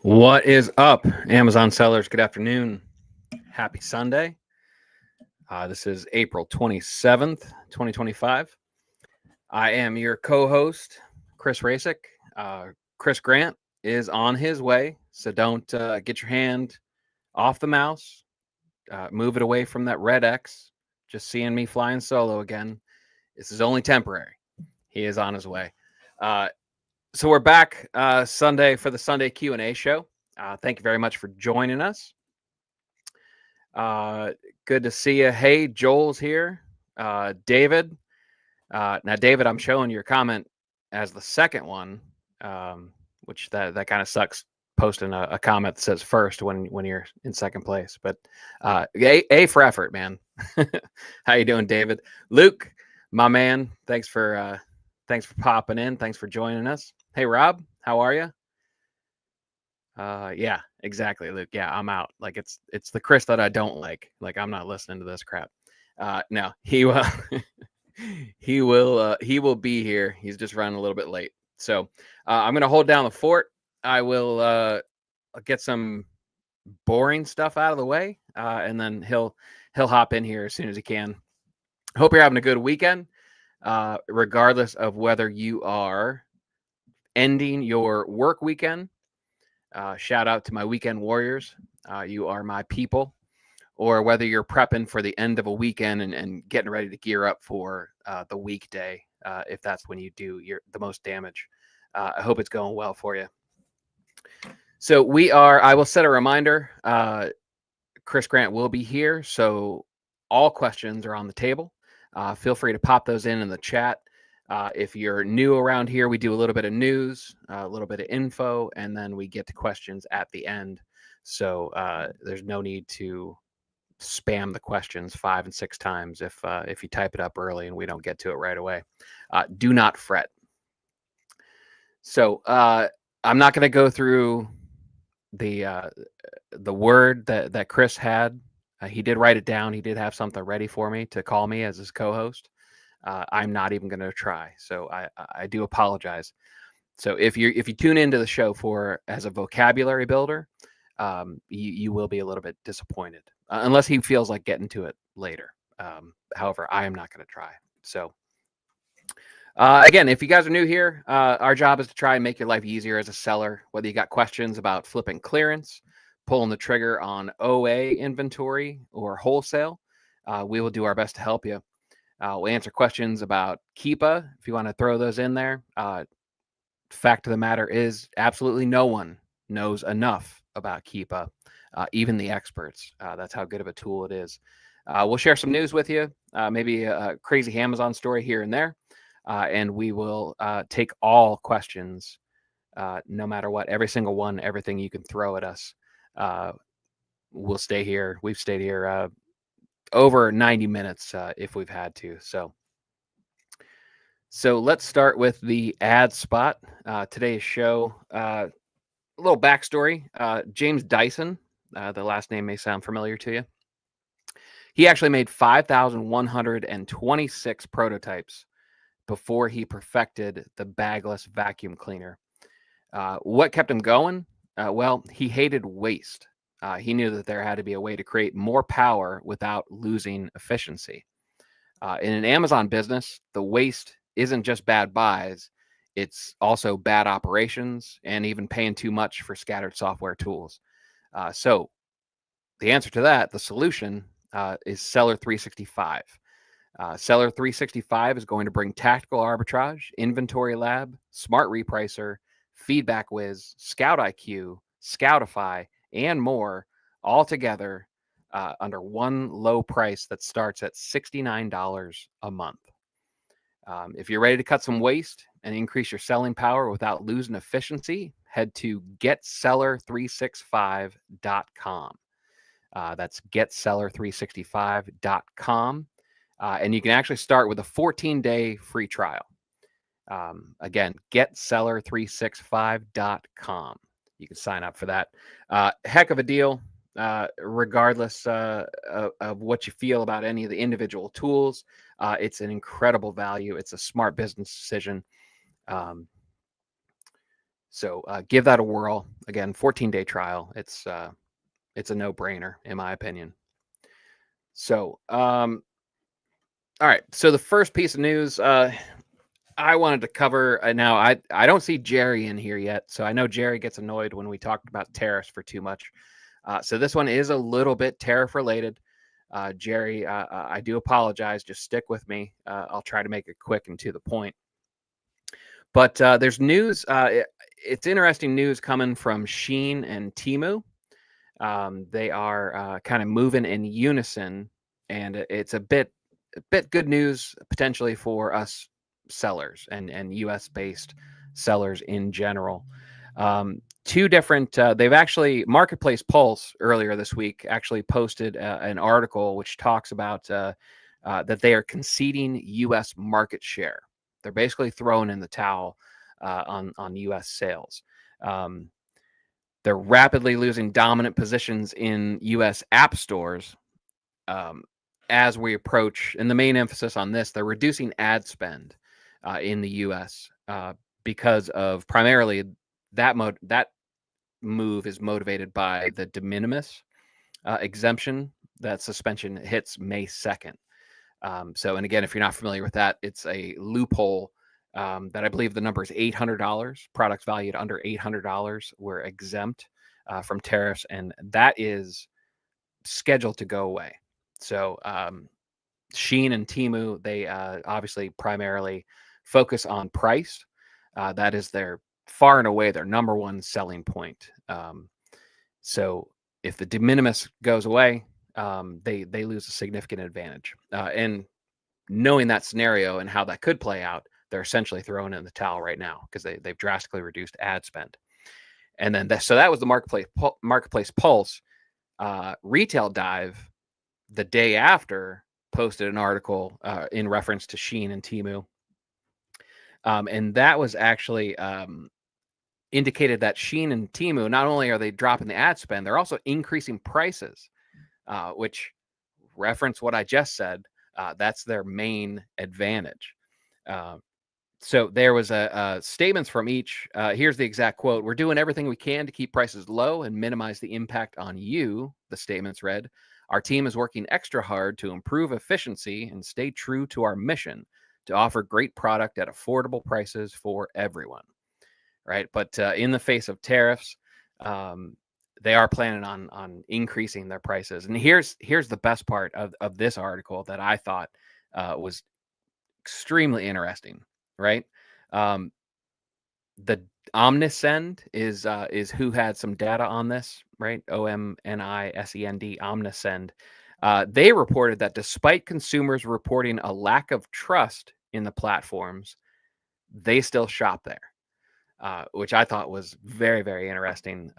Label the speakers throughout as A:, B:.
A: What is up, Amazon sellers? Good afternoon. Happy Sunday. This is April 27th, 2025. I am your co-host, Chris Rasick. Chris Grant is on his way, so don't get your hand off the mouse. Move it away from that red X. Just seeing me flying solo again. This is only temporary. He is on his way. So we're back Sunday for the Sunday Q&A show. Thank you very much for joining us. Good to see you. Hey, Joel's here. David. Now, David, I'm showing your comment as the second one, which that kind of sucks. Posting a comment that says first when you're in second place, but A for effort, man. How you doing, David? Luke, my man. Thanks for popping in. Thanks for joining us. Hey, Rob, how are you? Yeah, exactly, Luke. Yeah, I'm out. Like it's the Chris that I don't like. Like I'm not listening to this crap. No, he will he will be here. He's just running a little bit late. So I'm gonna hold down the fort. I will get some boring stuff out of the way, and then he'll hop in here as soon as he can. Hope you're having a good weekend, regardless of whether you are ending your work weekend. Shout out to my weekend warriors. You are my people. Or whether you're prepping for the end of a weekend and getting ready to gear up for the weekday, if that's when you do the most damage. I hope it's going well for you. So I will set a reminder. Chris Grant will be here. So all questions are on the table. Feel free to pop those in the chat. If you're new around here, we do a little bit of news, a little bit of info, and then we get to questions at the end. So there's no need to spam the questions 5 and 6 times if you type it up early and we don't get to it right away. Do not fret. So I'm not going to go through the word that Chris had. He did write it down. He did have something ready for me to call me as his co-host. I'm not even going to try. So I do apologize. So if you tune into the show as a vocabulary builder, you will be a little bit disappointed unless he feels like getting to it later. However, I am not going to try. So again, if you guys are new here, our job is to try and make your life easier as a seller, whether you got questions about flipping clearance, pulling the trigger on OA inventory or wholesale. We will do our best to help you. We'll answer questions about Keepa if you want to throw those in there. Fact of the matter is, absolutely no one knows enough about Keepa, even the experts. That's how good of a tool it is. We'll share some news with you, maybe a crazy Amazon story here and there, and we will take all questions, no matter what, every single one, everything you can throw at us. We'll stay here. We've stayed here over 90 minutes if we've had to. So let's start with the ad spot. Today's show, a little backstory. James Dyson, the last name may sound familiar to you. He actually made 5,126 prototypes before he perfected the bagless vacuum cleaner. What kept him going? Well, he hated waste. He knew that there had to be a way to create more power without losing efficiency. In an Amazon business, the waste isn't just bad buys, it's also bad operations and even paying too much for scattered software tools. So the answer to that, the solution, is Seller 365. Seller 365 is going to bring tactical arbitrage, inventory lab, smart repricer, feedback whiz, scout IQ, scoutify, and more all together under one low price that starts at $69 a month. If you're ready to cut some waste and increase your selling power without losing efficiency, head to getseller365.com. That's getseller365.com. And you can actually start with a 14-day free trial. Again, getseller365.com. You can sign up for that. Heck of a deal, regardless of what you feel about any of the individual tools. It's an incredible value. It's a smart business decision. So give that a whirl. Again, 14-day trial. It's a no-brainer in my opinion. So all right. So the first piece of news I wanted to cover. Now I don't see Jerry in here yet, so I know Jerry gets annoyed when we talked about tariffs for too much. So this one is a little bit tariff related. Jerry, I do apologize. Just stick with me. I'll try to make it quick and to the point. But there's news. It's interesting news coming from Shein and Temu. They are kind of moving in unison, and it's a bit good news potentially for us sellers and US based sellers in general. Two different, they've actually, Marketplace Pulse earlier this week actually posted an article which talks about that they are conceding US market share. They're basically throwing in the towel on US sales. They're rapidly losing dominant positions in US app stores as we approach, and the main emphasis on this, they're reducing ad spend in the US because of primarily that move is motivated by the de minimis exemption. That suspension hits May 2nd. So, and again, if you're not familiar with that, it's a loophole that I believe the number is $800. Products valued under $800 were exempt from tariffs, and that is scheduled to go away. So, Shein and Temu, they obviously primarily focus on price. That is their far and away their number one selling point. So if the de minimis goes away, they lose a significant advantage. And knowing that scenario and how that could play out, they're essentially throwing in the towel right now because they've drastically reduced ad spend. And then so that was the Marketplace Pulse. Retail Dive, the day after, posted an article in reference to Shein and Temu. And that was actually indicated that Shein and Temu, not only are they dropping the ad spend, they're also increasing prices, which reference what I just said. That's their main advantage. So there was statements from each. Here's the exact quote. "We're doing everything we can to keep prices low and minimize the impact on you," the statements read. "Our team is working extra hard to improve efficiency and stay true to our mission to offer great product at affordable prices for everyone." Right. But in the face of tariffs, they are planning on increasing their prices. And here's the best part of this article that I thought was extremely interesting. Right. The Omnisend is who had some data on this, right? OMNISEND, Omnisend. They reported that despite consumers reporting a lack of trust in the platforms, they still shop there, which I thought was very, very interesting.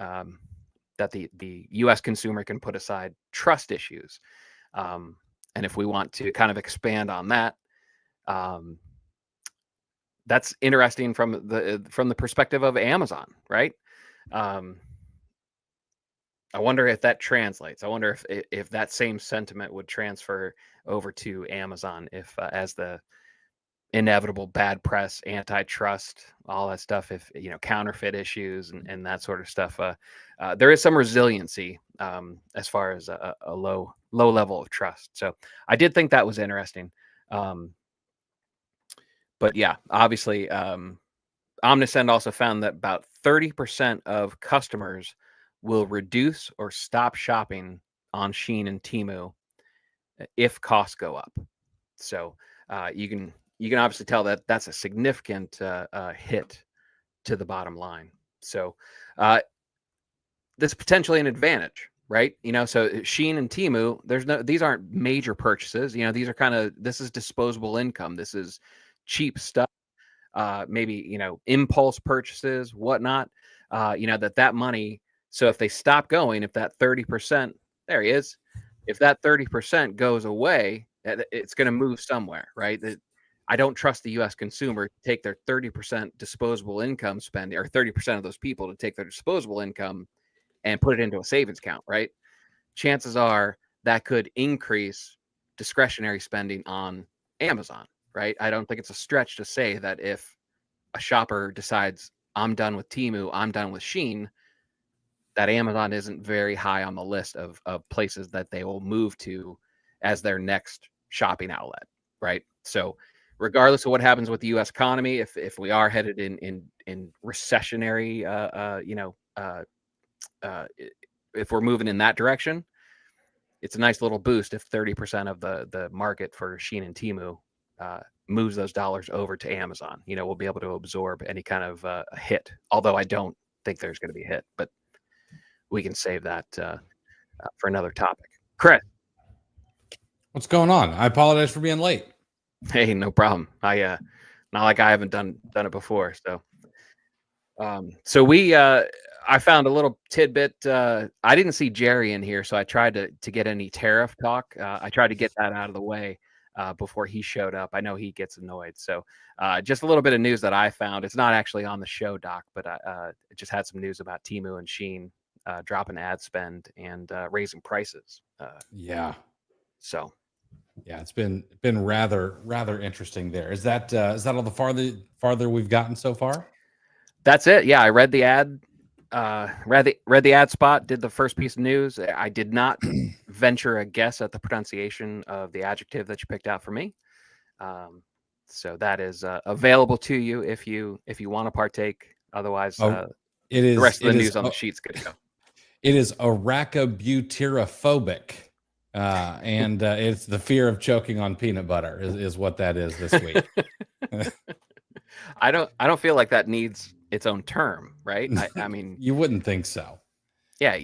A: That the U.S. consumer can put aside trust issues, and if we want to kind of expand on that. That's interesting from the perspective of Amazon, right? I wonder if that translates. I wonder if that same sentiment would transfer over to Amazon if as the inevitable bad press, antitrust, all that stuff, if counterfeit issues and that sort of stuff. There is some resiliency as far as a low level of trust. So I did think that was interesting. But yeah, obviously, Omnisend also found that about 30% of customers will reduce or stop shopping on Shein and Temu if costs go up. So you can obviously tell that that's a significant hit to the bottom line. So this is potentially an advantage, right? So Shein and Temu, these aren't major purchases. These are this is disposable income. This is cheap stuff. Maybe impulse purchases, whatnot. That money. So if they stop going, if that 30%, there he is, if that 30% goes away, it's going to move somewhere, right? I don't trust the U.S. consumer to take their 30% disposable income spending, or 30% of those people to take their disposable income and put it into a savings account, right? Chances are that could increase discretionary spending on Amazon, right? I don't think it's a stretch to say that if a shopper decides I'm done with Temu, I'm done with Shein, that Amazon isn't very high on the list of places that they will move to as their next shopping outlet, right? So regardless of what happens with the U.S. economy, if we are headed in recessionary, if we're moving in that direction, it's a nice little boost if 30% of the market for Shein and Temu moves those dollars over to Amazon. We'll be able to absorb any kind of a hit. Although I don't think there's going to be a hit, but we can save that for another topic. Chris,
B: What's going on? I apologize for being late.
A: hey, no problem. I not like I haven't done it before. So I found a little tidbit. I didn't see Jerry in here, so I tried to get any tariff talk. I tried to get that out of the way before he showed up. I know he gets annoyed. So just a little bit of news that I found. It's not actually on the show doc, but I just had some news about Temu and Shein dropping ad spend and raising prices.
B: Yeah.
A: So
B: yeah, it's been rather interesting there. Is that all the farther we've gotten so far?
A: That's it. Yeah, I read the ad. Read the ad spot. Did the first piece of news. I did not venture a guess at the pronunciation of the adjective that you picked out for me. So that is available to you if you want to partake. Otherwise,
B: it is
A: the rest of the news on the sheet's good to go.
B: It is arachabutyrophobic, and it's the fear of choking on peanut butter is what that is this week.
A: I don't feel like that needs its own term, right? I mean,
B: you wouldn't think so.
A: Yeah,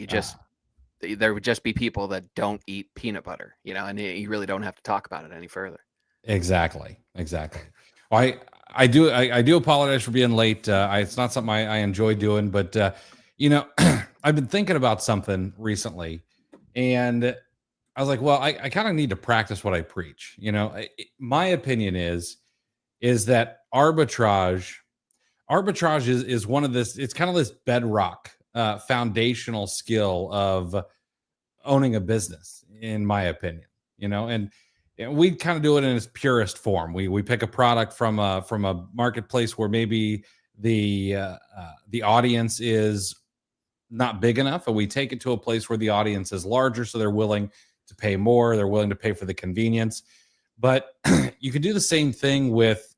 A: there would just be people that don't eat peanut butter, and you really don't have to talk about it any further.
B: Exactly. Well, I do apologize for being late. It's not something I enjoy doing, but I've been thinking about something recently, and I was like, well, I kind of need to practice what I preach. My opinion is that arbitrage is one of this. It's kind of this bedrock, foundational skill of owning a business, in my opinion. And we kind of do it in its purest form. We pick a product from a marketplace where maybe the audience is not big enough, and we take it to a place where the audience is larger, so they're willing to pay more. They're willing to pay for the convenience. But you could do the same thing with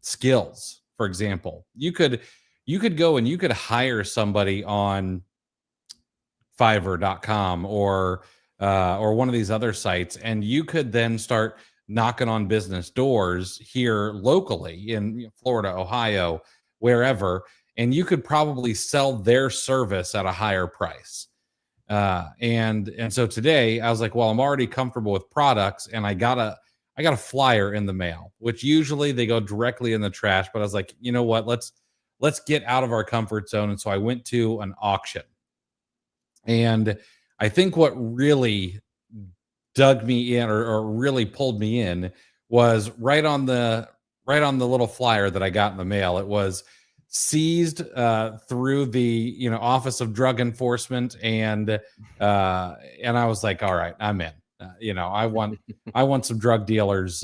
B: skills. For example, you could go and you could hire somebody on Fiverr.com or one of these other sites, and you could then start knocking on business doors here locally in Florida, Ohio, wherever, and you could probably sell their service at a higher price. And so today I was like, well, I'm already comfortable with products, and I got a flyer in the mail, which usually they go directly in the trash. But I was like, you know what? Let's get out of our comfort zone. And so I went to an auction. And I think what really dug me in or really pulled me in was right on the little flyer that I got in the mail. It was seized through the Office of Drug Enforcement, and I was like, all right, I'm in. I want some drug dealers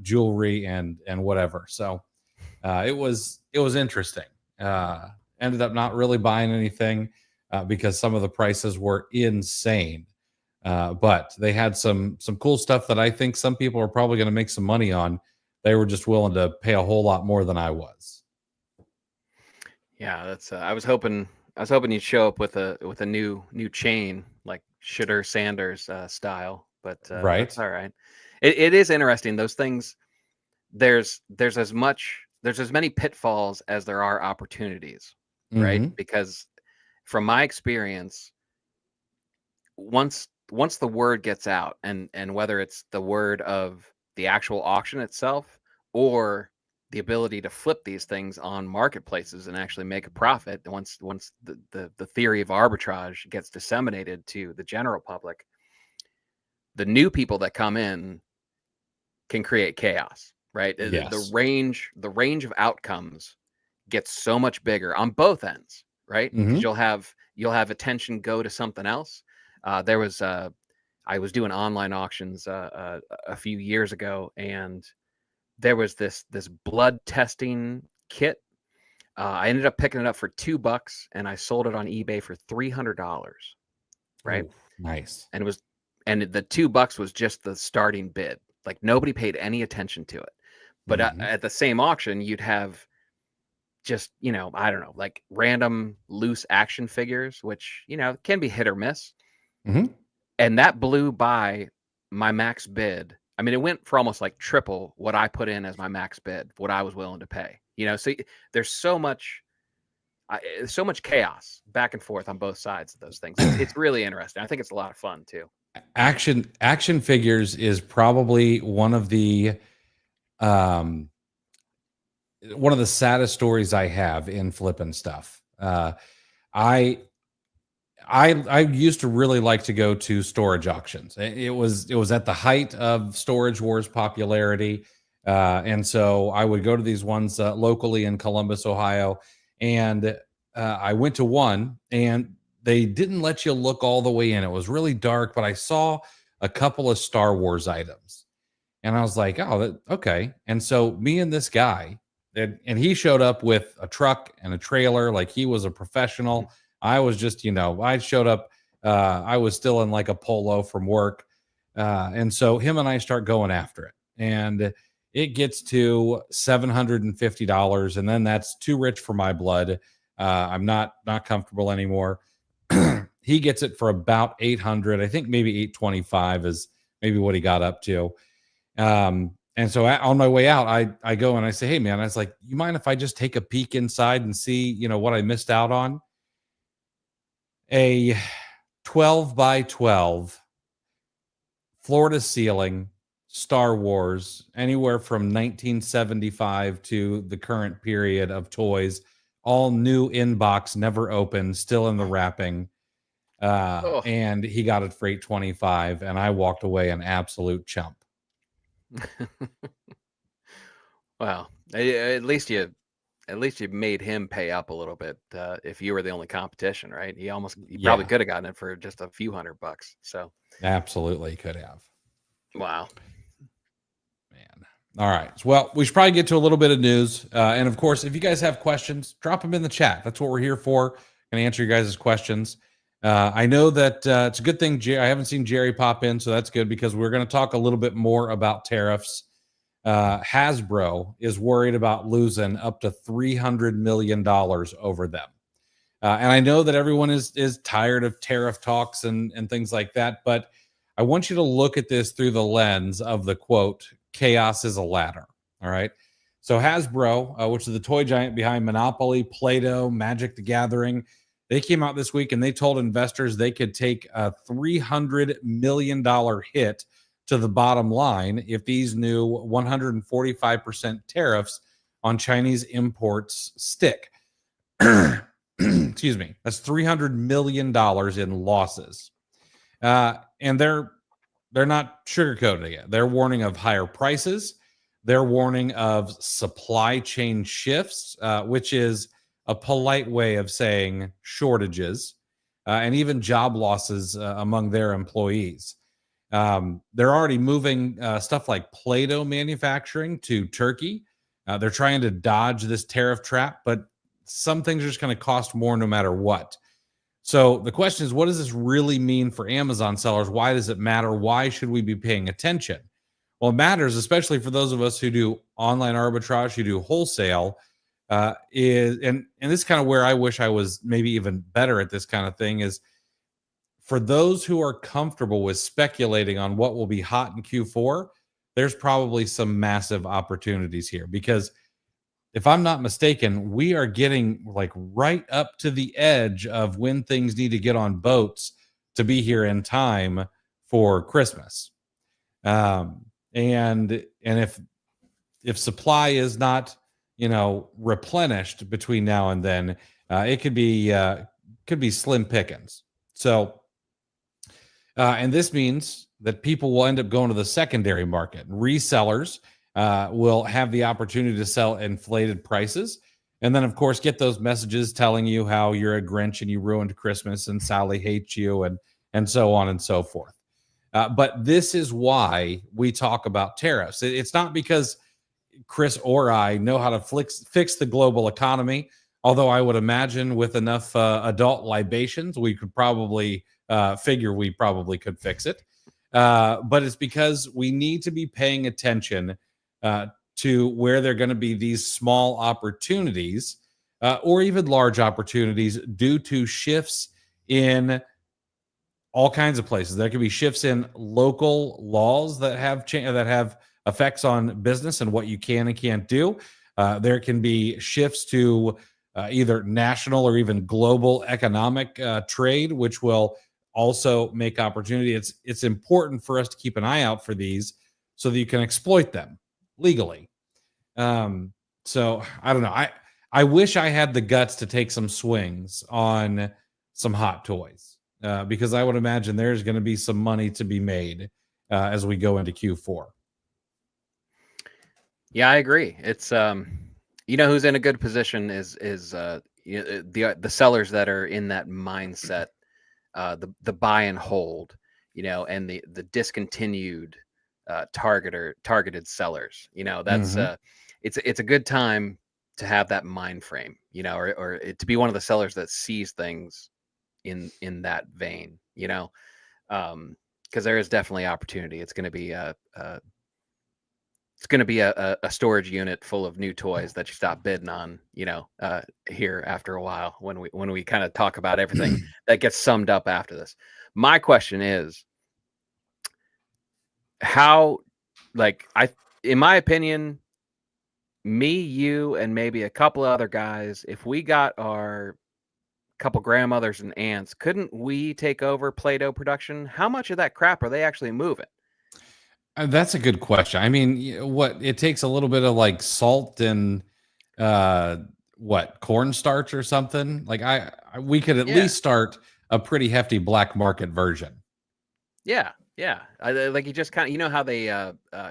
B: jewelry and whatever. So it was interesting. Ended up not really buying anything because some of the prices were insane. But they had some cool stuff that I think some people are probably going to make some money on. They were just willing to pay a whole lot more than I was.
A: Yeah, that's. I was hoping you'd show up with a new chain, like Shitter Sanders style, but
B: right.
A: That's all right. It is interesting. Those things. There's as many pitfalls as there are opportunities, right?
B: Mm-hmm.
A: Because from my experience, once the word gets out, and whether it's the word of the actual auction itself or the ability to flip these things on marketplaces and actually make a profit, once the theory of arbitrage gets disseminated to the general public, the new people that come in can create chaos, right?
B: Yes.
A: The range of outcomes gets so much bigger on both ends, right? Because you'll have attention go to something else. I was doing online auctions a few years ago, and there was this blood testing kit I ended up picking it up for $2 and I sold it on eBay for $300. Right.
B: Ooh, nice.
A: And the $2 was just the starting bid. Like nobody paid any attention to it. But at the same auction, you'd have just, I don't know, like random loose action figures, which, can be hit or miss. And that blew by my max bid. I mean, it went for almost like triple what I put in as my max bid, what I was willing to pay. So there's so much chaos back and forth on both sides of those things. It's really interesting. I think it's a lot of fun too.
B: Action figures is probably one of the saddest stories I have in flipping stuff. I used to really like to go to storage auctions. It was at the height of Storage Wars popularity. And so I would go to these ones locally in Columbus, Ohio. And I went to one and they didn't let you look all the way in. It was really dark, but I saw a couple of Star Wars items. And I was like, oh, okay. And so me and this guy, and he showed up with a truck and a trailer, like he was a professional. I was just, I showed up, I was still in like a polo from work. And so him and I start going after it. And it gets to $750. And then that's too rich for my blood. I'm not comfortable anymore. He gets it for about 800. I think maybe 825 is maybe what he got up to. And so on my way out, I go and I say, hey man, I was like, you mind if I just take a peek inside and see, what I missed out on? A 12 by 12 floor to ceiling Star Wars, anywhere from 1975 to the current period of toys, all new in box, never opened, still in the wrapping. And he got it for $825, and I walked away an absolute chump.
A: Well, at least you made him pay up a little bit. If you were the only competition, right? He probably could have gotten it for just a few $100. So
B: absolutely could have.
A: Wow,
B: man. All right. Well, we should probably get to a little bit of news. And of course, if you guys have questions, drop them in the chat. That's what we're here for. Going to answer your guys' questions. I know that it's a good thing I haven't seen Jerry pop in, so that's good because we're going to talk a little bit more about tariffs. Hasbro is worried about losing up to $300 million over them. And I know that everyone is tired of tariff talks and things like that, but I want you to look at this through the lens of the quote, chaos is a ladder. All right. So Hasbro, which is the toy giant behind Monopoly, Play-Doh, Magic the Gathering, they came out this week and they told investors they could take a $300 million hit to the bottom line if these new 145% tariffs on Chinese imports stick. Excuse me. That's $300 million in losses. And they're not sugarcoating it. They're warning of higher prices. They're warning of supply chain shifts, which is a polite way of saying shortages, and even job losses among their employees. They're already moving stuff like Play-Doh manufacturing to Turkey. They're trying to dodge this tariff trap, but some things are just going to cost more no matter what. So the question is, what does this really mean for Amazon sellers? Why does it matter? Why should we be paying attention? Well, it matters, especially for those of us who do online arbitrage, who do wholesale, and this is kind of where I wish I was maybe even better at this kind of thing, is for those who are comfortable with speculating on what will be hot in Q4, there's probably some massive opportunities here, because if I'm not mistaken, we are getting like right up to the edge of when things need to get on boats to be here in time for Christmas. And if supply is not, replenished between now and then, it could be slim pickings. So, and this means that people will end up going to the secondary market. Resellers will have the opportunity to sell inflated prices. And then, of course, get those messages telling you how you're a Grinch and you ruined Christmas and Sally hates you and so on and so forth. But this is why we talk about tariffs. It's not because Chris or I know how to fix the global economy. Although I would imagine with enough adult libations, we could probably figure we probably could fix it. But it's because we need to be paying attention to where there are going to be these small opportunities or even large opportunities due to shifts in all kinds of places. There could be shifts in local laws that have effects on business and what you can and can't do. There can be shifts to either national or even global economic trade, which will also make opportunity. It's important for us to keep an eye out for these so that you can exploit them legally. So I don't know. I wish I had the guts to take some swings on some hot toys because I would imagine there's going to be some money to be made as we go into Q4.
A: Yeah, I agree. It's who's in a good position is the sellers that are in that mindset, the buy and hold, and the discontinued targeted sellers. That's it's a good time to have that mind frame, or to be one of the sellers that sees things in that vein, because there is definitely opportunity. It's going to be a storage unit full of new toys that you stop bidding on, here after a while when we kind of talk about everything that gets summed up after this. My question is, how, in my opinion, me, you, and maybe a couple of other guys, if we got our couple grandmothers and aunts, couldn't we take over Play-Doh production? How much of that crap are they actually moving?
B: That's a good question. I mean, what it takes a little bit of like salt and cornstarch or something. Like we could at least start a pretty hefty black market version.
A: Yeah. Like you just kind of, how they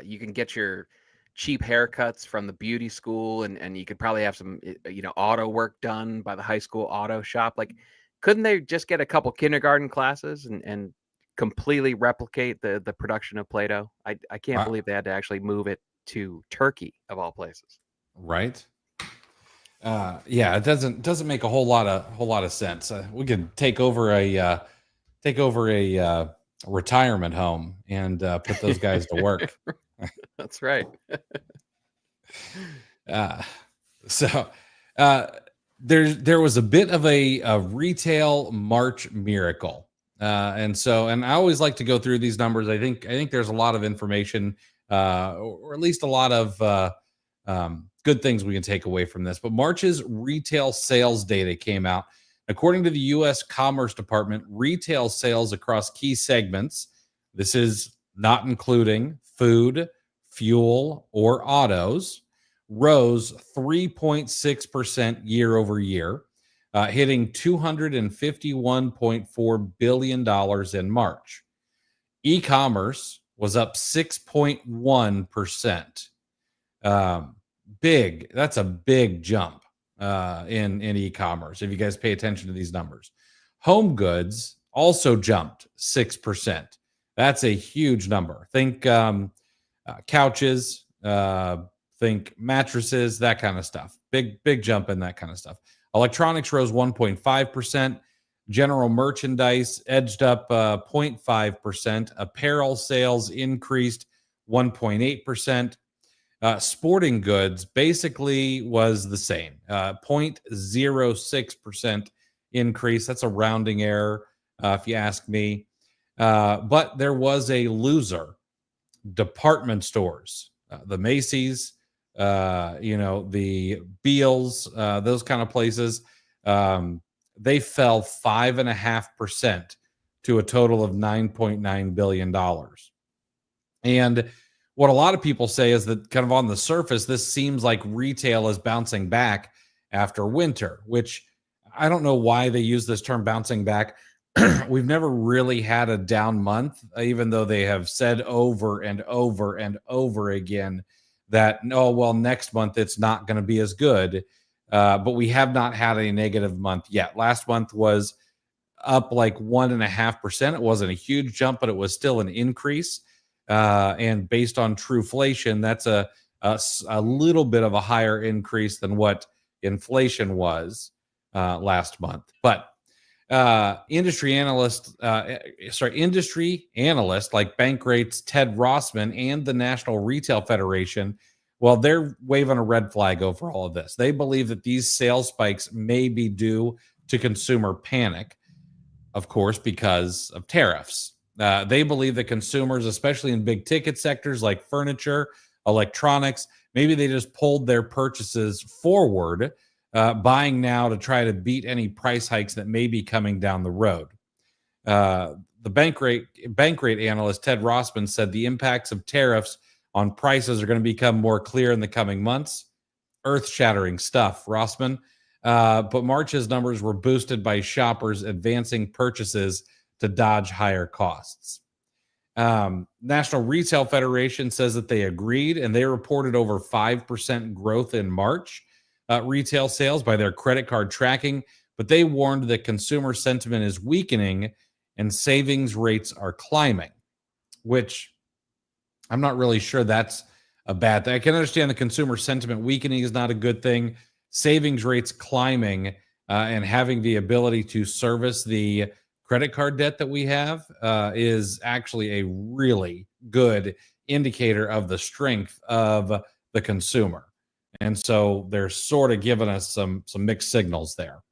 A: you can get your cheap haircuts from the beauty school, and you could probably have some auto work done by the high school auto shop. Like, couldn't they just get a couple kindergarten classes and completely replicate the production of Play-Doh? I can't believe they had to actually move it to Turkey of all places.
B: Right. Yeah, it doesn't make a whole lot of sense. We could take over a retirement home and put those guys to work.
A: That's right.
B: There was a bit of a retail March miracle. And I always like to go through these numbers. I think there's a lot of information, or at least a lot of good things we can take away from this. But March's retail sales data came out. According to the U.S. Commerce Department, retail sales across key segments, this is not including food, fuel, or autos, rose 3.6% year over year, hitting $251.4 billion in March. E-commerce was up 6.1%. That's a big jump in e-commerce if you guys pay attention to these numbers. Home goods also jumped 6%. That's a huge number. Think couches, think mattresses, that kind of stuff. Big jump in that kind of stuff. Electronics rose 1.5%. General merchandise edged up 0.5%. Apparel sales increased 1.8%. Sporting goods basically was the same, 0.06% increase. That's a rounding error, if you ask me. But there was a loser. Department stores, the Macy's, the Beals, those kind of places, they fell 5.5% to a total of $9.9 billion. And what a lot of people say is that kind of on the surface, this seems like retail is bouncing back after winter, which I don't know why they use this term bouncing back. We've never really had a down month, even though they have said over and over and over again that, no, well, next month it's not going to be as good. But we have not had a negative month yet. Last month was up like 1.5%. It wasn't a huge jump, but it was still an increase. And based on Trueflation, that's a little bit of a higher increase than what inflation was last month. But industry analysts like Bankrate's Ted Rossman and the National Retail Federation, well, they're waving a red flag over all of this. They believe that these sales spikes may be due to consumer panic, of course, because of tariffs. They believe that consumers, especially in big ticket sectors like furniture, electronics, maybe they just pulled their purchases forward, buying now to try to beat any price hikes that may be coming down the road. The Bankrate analyst Ted Rossman said the impacts of tariffs on prices are going to become more clear in the coming months. Earth-shattering stuff, Rossman. But March's numbers were boosted by shoppers advancing purchases to dodge higher costs. National Retail Federation says that they agreed, and they reported over 5% growth in March retail sales by their credit card tracking, but they warned that consumer sentiment is weakening and savings rates are climbing, which I'm not really sure that's a bad thing. I can understand the consumer sentiment weakening is not a good thing. Savings rates climbing and having the ability to service the credit card debt that we have is actually a really good indicator of the strength of the consumer. And so they're sort of giving us some mixed signals there.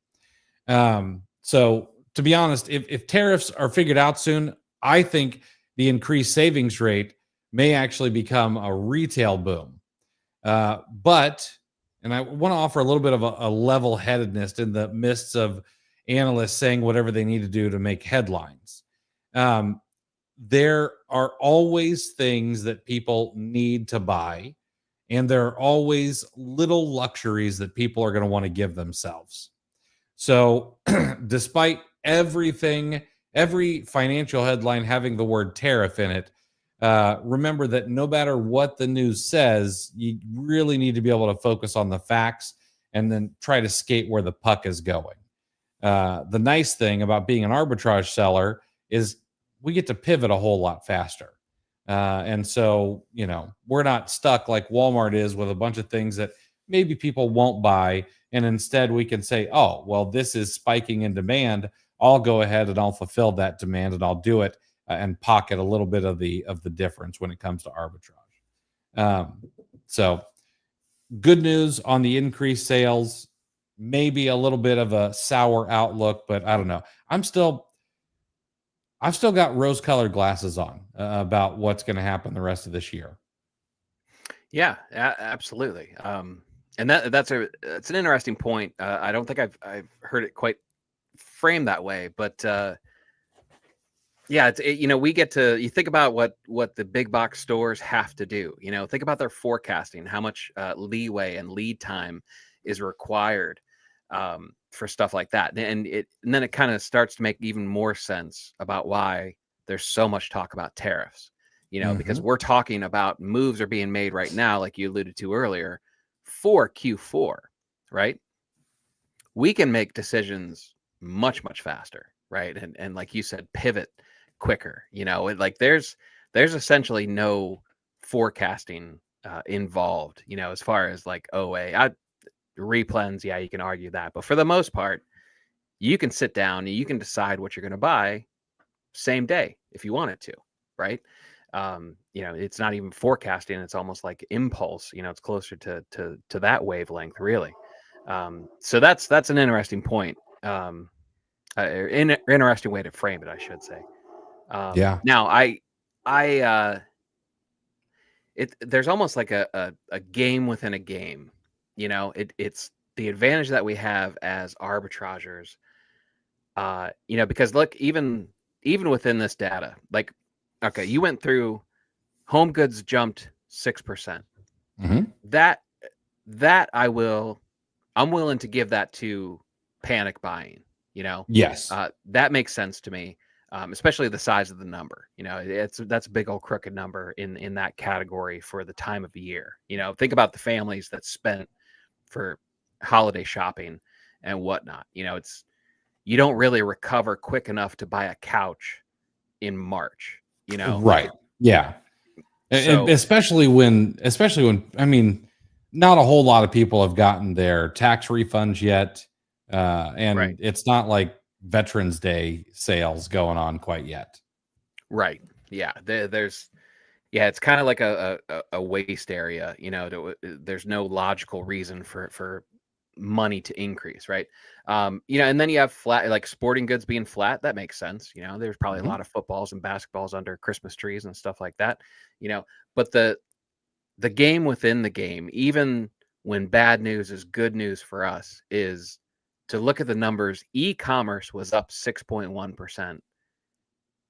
B: So to be honest, if tariffs are figured out soon, I think the increased savings rate may actually become a retail boom. But I want to offer a little bit of a level-headedness in the midst of analysts saying whatever they need to do to make headlines. There are always things that people need to buy, and there are always little luxuries that people are going to want to give themselves. So despite everything, every financial headline having the word tariff in it, remember that no matter what the news says, you really need to be able to focus on the facts and then try to skate where the puck is going. The nice thing about being an arbitrage seller is we get to pivot a whole lot faster. And so, we're not stuck like Walmart is with a bunch of things that maybe people won't buy. And instead we can say, oh, well, this is spiking in demand. I'll go ahead and I'll fulfill that demand and I'll do it and pocket a little bit of the difference when it comes to arbitrage. So good news on the increased sales, maybe a little bit of a sour outlook, but I don't know. I've still got rose-colored glasses on about what's going to happen the rest of this year.
A: Yeah, absolutely. And that's an interesting point. I don't think I've heard it quite framed that way, but yeah, we get to, you think about what the big box stores have to do. Think about their forecasting, how much leeway and lead time is required for stuff like that, and then it kind of starts to make even more sense about why there's so much talk about tariffs. Because we're talking about moves are being made right now, like you alluded to earlier, for Q4, right? We can make decisions much faster, right? And like you said, pivot quicker. There's essentially no forecasting involved, as far as like OA. Replens, yeah, you can argue that, but for the most part, you can sit down and you can decide what you're going to buy same day if you want it to, right? It's not even forecasting; it's almost like impulse. It's closer to that wavelength, really. So that's an interesting point. Interesting way to frame it, I should say.
B: Yeah.
A: Now, there's almost like a game within a game. It's the advantage that we have as arbitragers. Because look, even within this data, like, okay, you went through home goods jumped 6%.
B: Mm-hmm.
A: That I'm willing to give that to panic buying.
B: Yes.
A: That makes sense to me. Especially the size of the number, that's a big old crooked number in that category for the time of the year. Think about the families that spent for holiday shopping and whatnot. You don't really recover quick enough to buy a couch in March.
B: Right. Yeah.
A: So,
B: especially when, I mean, not a whole lot of people have gotten their tax refunds yet. And
A: Right.
B: it's not like Veterans Day sales going on quite yet.
A: Right. Yeah. There's yeah, it's kind of like a waste area, there's no logical reason for money to increase, right? And then you have flat, like sporting goods being flat. That makes sense. There's probably a
B: Mhm.
A: lot of footballs and basketballs under Christmas trees and stuff like that. But the game within the game, even when bad news is good news for us, is to look at the numbers. E-commerce was up 6.1%.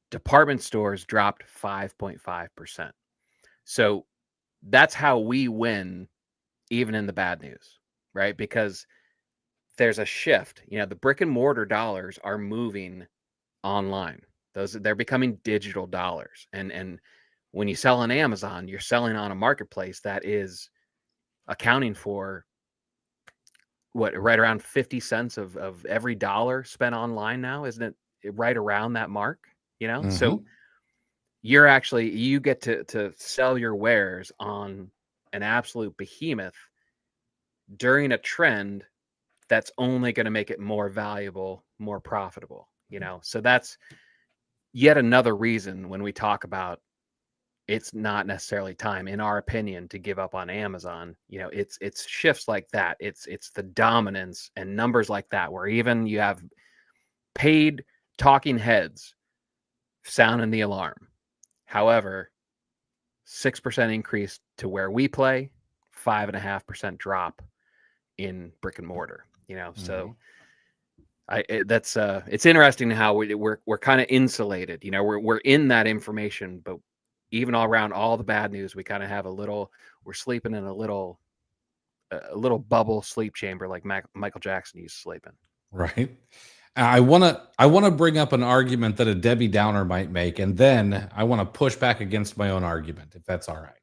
A: Department stores dropped 5.5%. So that's how we win even in the bad news, right? Because there's a shift. The brick and mortar dollars are moving online. They're becoming digital dollars. And when you sell on Amazon, you're selling on a marketplace that is accounting for right around 50 cents of every dollar spent online now, isn't it? Right around that mark, So
B: Mhm.
A: you get to sell your wares on an absolute behemoth during a trend that's only going to make it more valuable, more profitable, So that's yet another reason when we talk about it's not necessarily time, in our opinion, to give up on Amazon. It's shifts like that. It's the dominance and numbers like that where even you have paid talking heads sounding the alarm. However, 6% increase to where we play, 5.5% drop in brick and mortar. So
B: Mhm.
A: it's interesting how we're kind of insulated. We're in that information, but even all around all the bad news, we kind of have we're sleeping in a little bubble sleep chamber like Michael Jackson used to sleep in.
B: Right. I want to bring up an argument that a Debbie Downer might make, and then I want to push back against my own argument, if that's all right.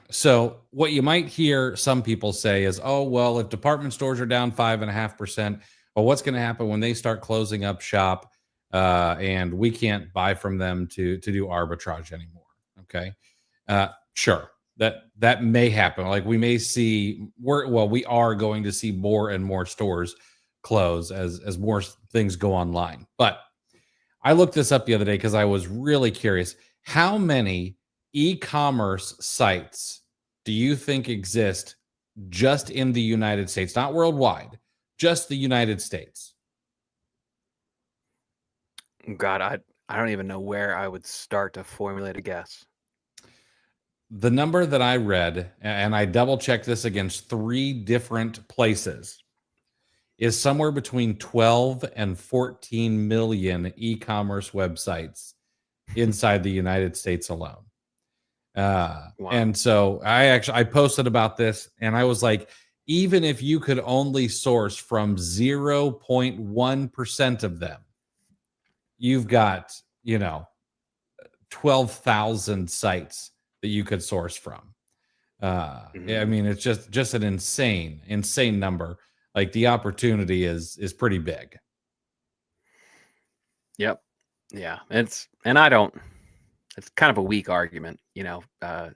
B: So, what you might hear some people say is, "Oh, well, if department stores are down 5.5%, well, what's going to happen when they start closing up shop, and we can't buy from them to do arbitrage anymore?" Okay, sure, that may happen. Like we may see, we are going to see more and more stores close as more things go online. But I looked this up the other day because I was really curious. How many e-commerce sites do you think exist just in the United States, not worldwide, just the United States?
A: God, I don't even know where I would start to formulate a guess.
B: The number that I read, and I double checked this against three different places, is somewhere between 12 and 14 million e-commerce websites inside the United States alone.
A: Wow.
B: And so I posted about this and I was like, even if you could only source from 0.1% of them, you've got, 12,000 sites that you could source from. I
A: Mhm.
B: mean, it's just an insane number. Like the opportunity is pretty big.
A: Yep. Yeah. I don't. It's kind of a weak argument, to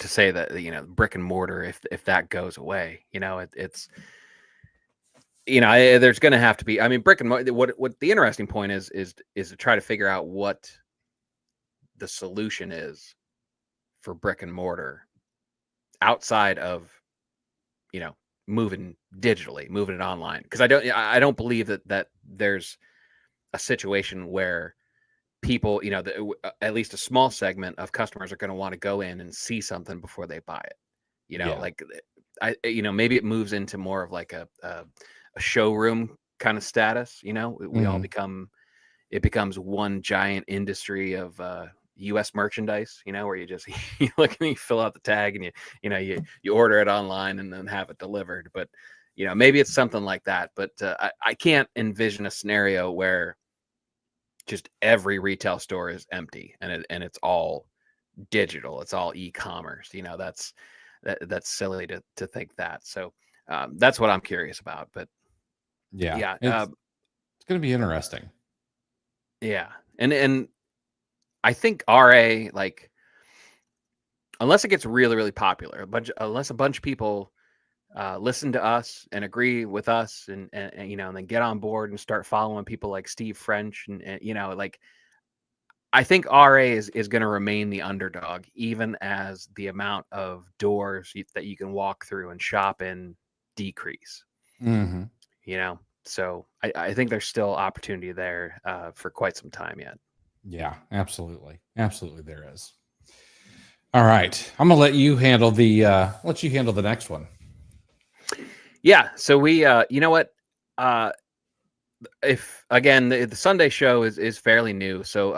A: say that brick and mortar, if that goes away, there's going to have to be. I mean, brick and mortar. What the interesting point is to try to figure out what the solution is for brick and mortar outside of you know moving digitally, moving it online. Because I don't believe that there's a situation where people, at least a small segment of customers are going to want to go in and see something before they buy it.
B: Yeah.
A: Like maybe it moves into more of like a showroom kind of status. We all
B: Mhm.
A: it becomes one giant industry of US merchandise, where you just you look and you fill out the tag and you order it online and then have it delivered. But maybe it's something like that. But I can't envision a scenario where just every retail store is empty and it's all digital. It's all e-commerce. That's silly to think that. So that's what I'm curious about. But
B: Yeah.
A: yeah,
B: It's going to be interesting.
A: yeah, and I think RA, like, unless it gets really, really popular, unless a bunch of people listen to us and agree with us, and you know, and then get on board and start following people like Steve French, and you know, like, I think RA is going to remain the underdog, even as the amount of doors that you can walk through and shop in decrease.
B: Mm-hmm.
A: You know, so I think there's still opportunity there for quite some time yet.
B: Yeah, absolutely. Absolutely there is. All right. I'm gonna let you handle the next one.
A: Yeah. So we, you know what? If again, the Sunday show is fairly new, so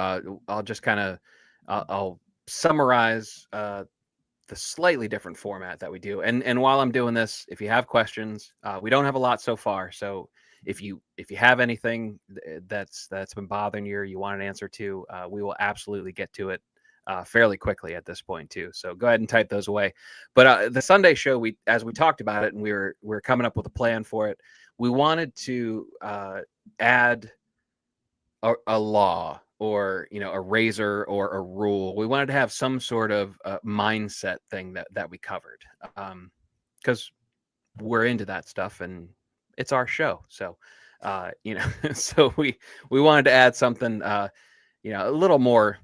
A: I'll just kind of I'll summarize the slightly different format that we do. And while I'm doing this, if you have questions, we don't have a lot so far. So if you have anything that's been bothering you or you want an answer to, we will absolutely get to it fairly quickly at this point too. So go ahead and type those away. But the Sunday show, as we talked about it, and we were coming up with a plan for it. We wanted to add a law, or you know, a razor or a rule. We wanted to have some sort of mindset thing that we covered, because we're into that stuff and it's our show. So you know, so we wanted to add something you know, a little more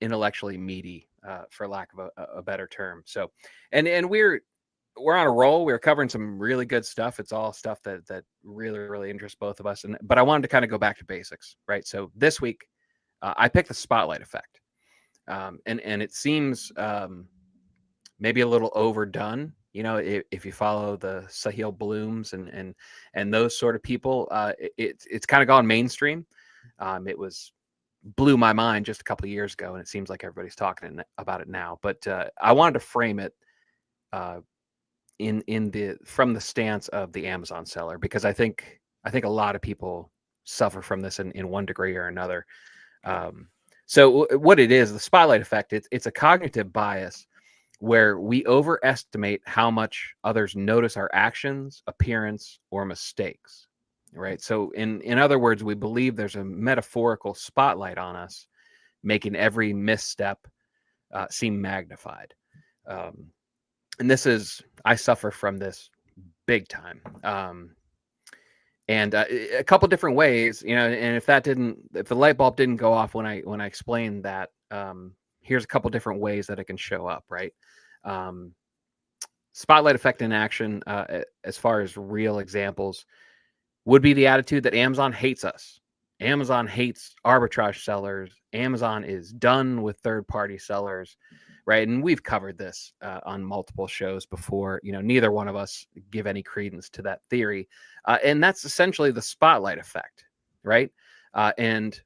A: intellectually meaty, for lack of a better term. So and we're on a roll. We're covering some really good stuff. It's all stuff that really interests both of us. But I wanted to kind of go back to basics, right? So this week, I picked the spotlight effect, and it seems maybe a little overdone. You know, if you follow the Sahil Blooms and those sort of people, it's kind of gone mainstream. It was blew my mind just a couple of years ago, and it seems like everybody's talking about it now. But I wanted to frame it uh, in the from the stance of the Amazon seller, because I think a lot of people suffer from this in one degree or another. So what it is, the spotlight effect, it's a cognitive bias where we overestimate how much others notice our actions, appearance, or mistakes. Right. So in other words, we believe there's a metaphorical spotlight on us, making every misstep seem magnified. And I suffer from this big time. And a couple different ways, you know, and if the light bulb didn't go off when I explained that, here's a couple different ways that it can show up, right? Um, Spotlight effect in action, as far as real examples, would be the attitude that Amazon hates us. Amazon hates arbitrage sellers. Amazon is done with third-party sellers, right? And we've covered this on multiple shows before. You know, neither one of us give any credence to that theory, and that's essentially the spotlight effect, right? And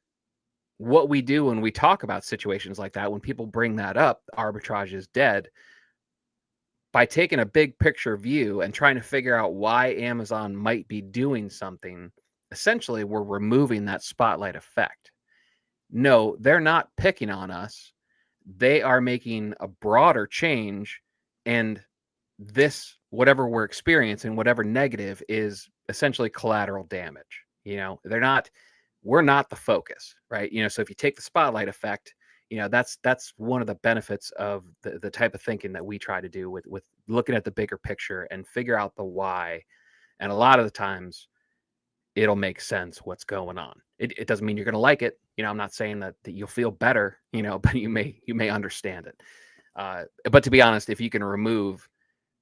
A: what we do when we talk about situations like that, when people bring that up, arbitrage is dead, by taking a big picture view and trying to figure out why Amazon might be doing something, essentially we're removing that spotlight effect. No, they're not picking on us. They are making a broader change, and this, whatever we're experiencing, whatever negative, is essentially collateral damage. You know, we're not the focus, right? You know, so if you take the spotlight effect, you know, that's one of the benefits of the type of thinking that we try to do with looking at the bigger picture and figure out the why. And a lot of the times it'll make sense what's going on. It doesn't mean you're going to like it. You know, I'm not saying that you'll feel better, you know, but you may understand it. But to be honest, if you can remove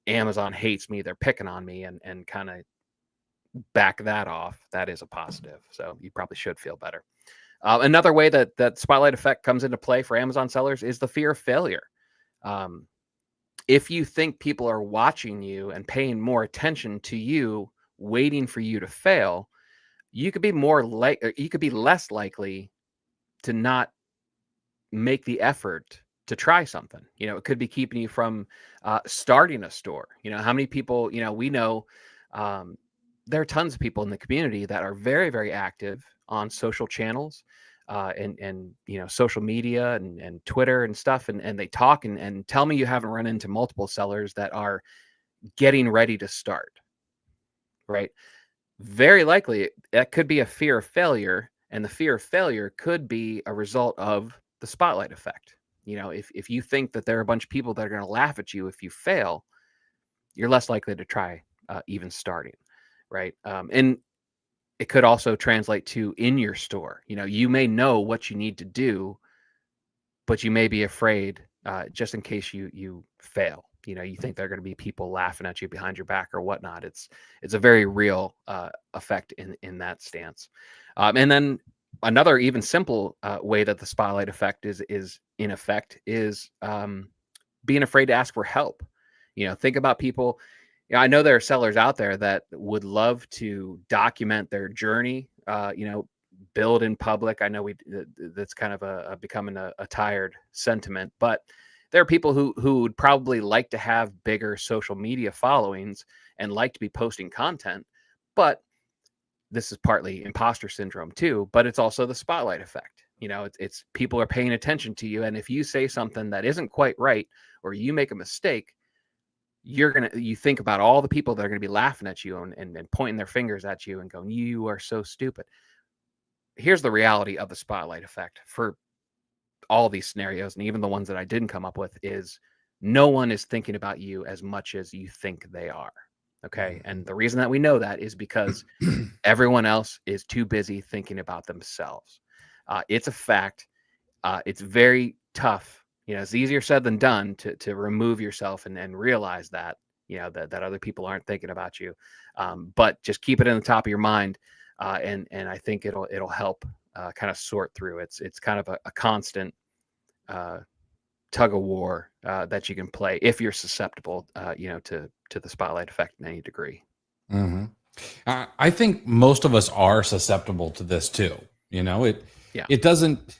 A: Amazon hates me, they're picking on me, and kind of back that off, that is a positive. So you probably should feel better. Another way that spotlight effect comes into play for Amazon sellers is the fear of failure. If you think people are watching you and paying more attention to you, waiting for you to fail, you could be less likely to not make the effort to try something. You know, it could be keeping you from starting a store. You know, how many people, you know, we know there are tons of people in the community that are very active on social channels, and you know, social media and Twitter and stuff, and they talk and tell me you haven't run into multiple sellers that are getting ready to start, right? Very likely that could be a fear of failure, and the fear of failure could be a result of the spotlight effect. You know, if you think that there are a bunch of people that are going to laugh at you if you fail, you're less likely to try even starting, right? And it could also translate to in your store. You know, you may know what you need to do, but you may be afraid just in case you fail. You know, you think there are going to be people laughing at you behind your back or whatnot. It's a very real effect in that stance. And then another even simple way that the spotlight effect is in effect is being afraid to ask for help. You know, think about people. You know, I know there are sellers out there that would love to document their journey. You know, build in public. I know that's kind of becoming a tired sentiment, but there are people who would probably like to have bigger social media followings and like to be posting content, but this is partly imposter syndrome too, but it's also the spotlight effect. You know, it's people are paying attention to you, and if you say something that isn't quite right or you make a mistake, you think about all the people that are going to be laughing at you and pointing their fingers at you and going, you are so stupid. Here's the reality of the spotlight effect for all these scenarios, and even the ones that I didn't come up with, is no one is thinking about you as much as you think they are. Okay. And the reason that we know that is because everyone else is too busy thinking about themselves. It's a fact. It's very tough. You know, it's easier said than done to remove yourself and realize that, you know, that other people aren't thinking about you. But just keep it in the top of your mind. And I think it'll help kind of sort through. It's kind of a constant tug of war that you can play if you're susceptible, you know, to the spotlight effect in any degree.
B: Mm-hmm. I think most of us are susceptible to this too. You know,
A: Yeah.
B: it doesn't.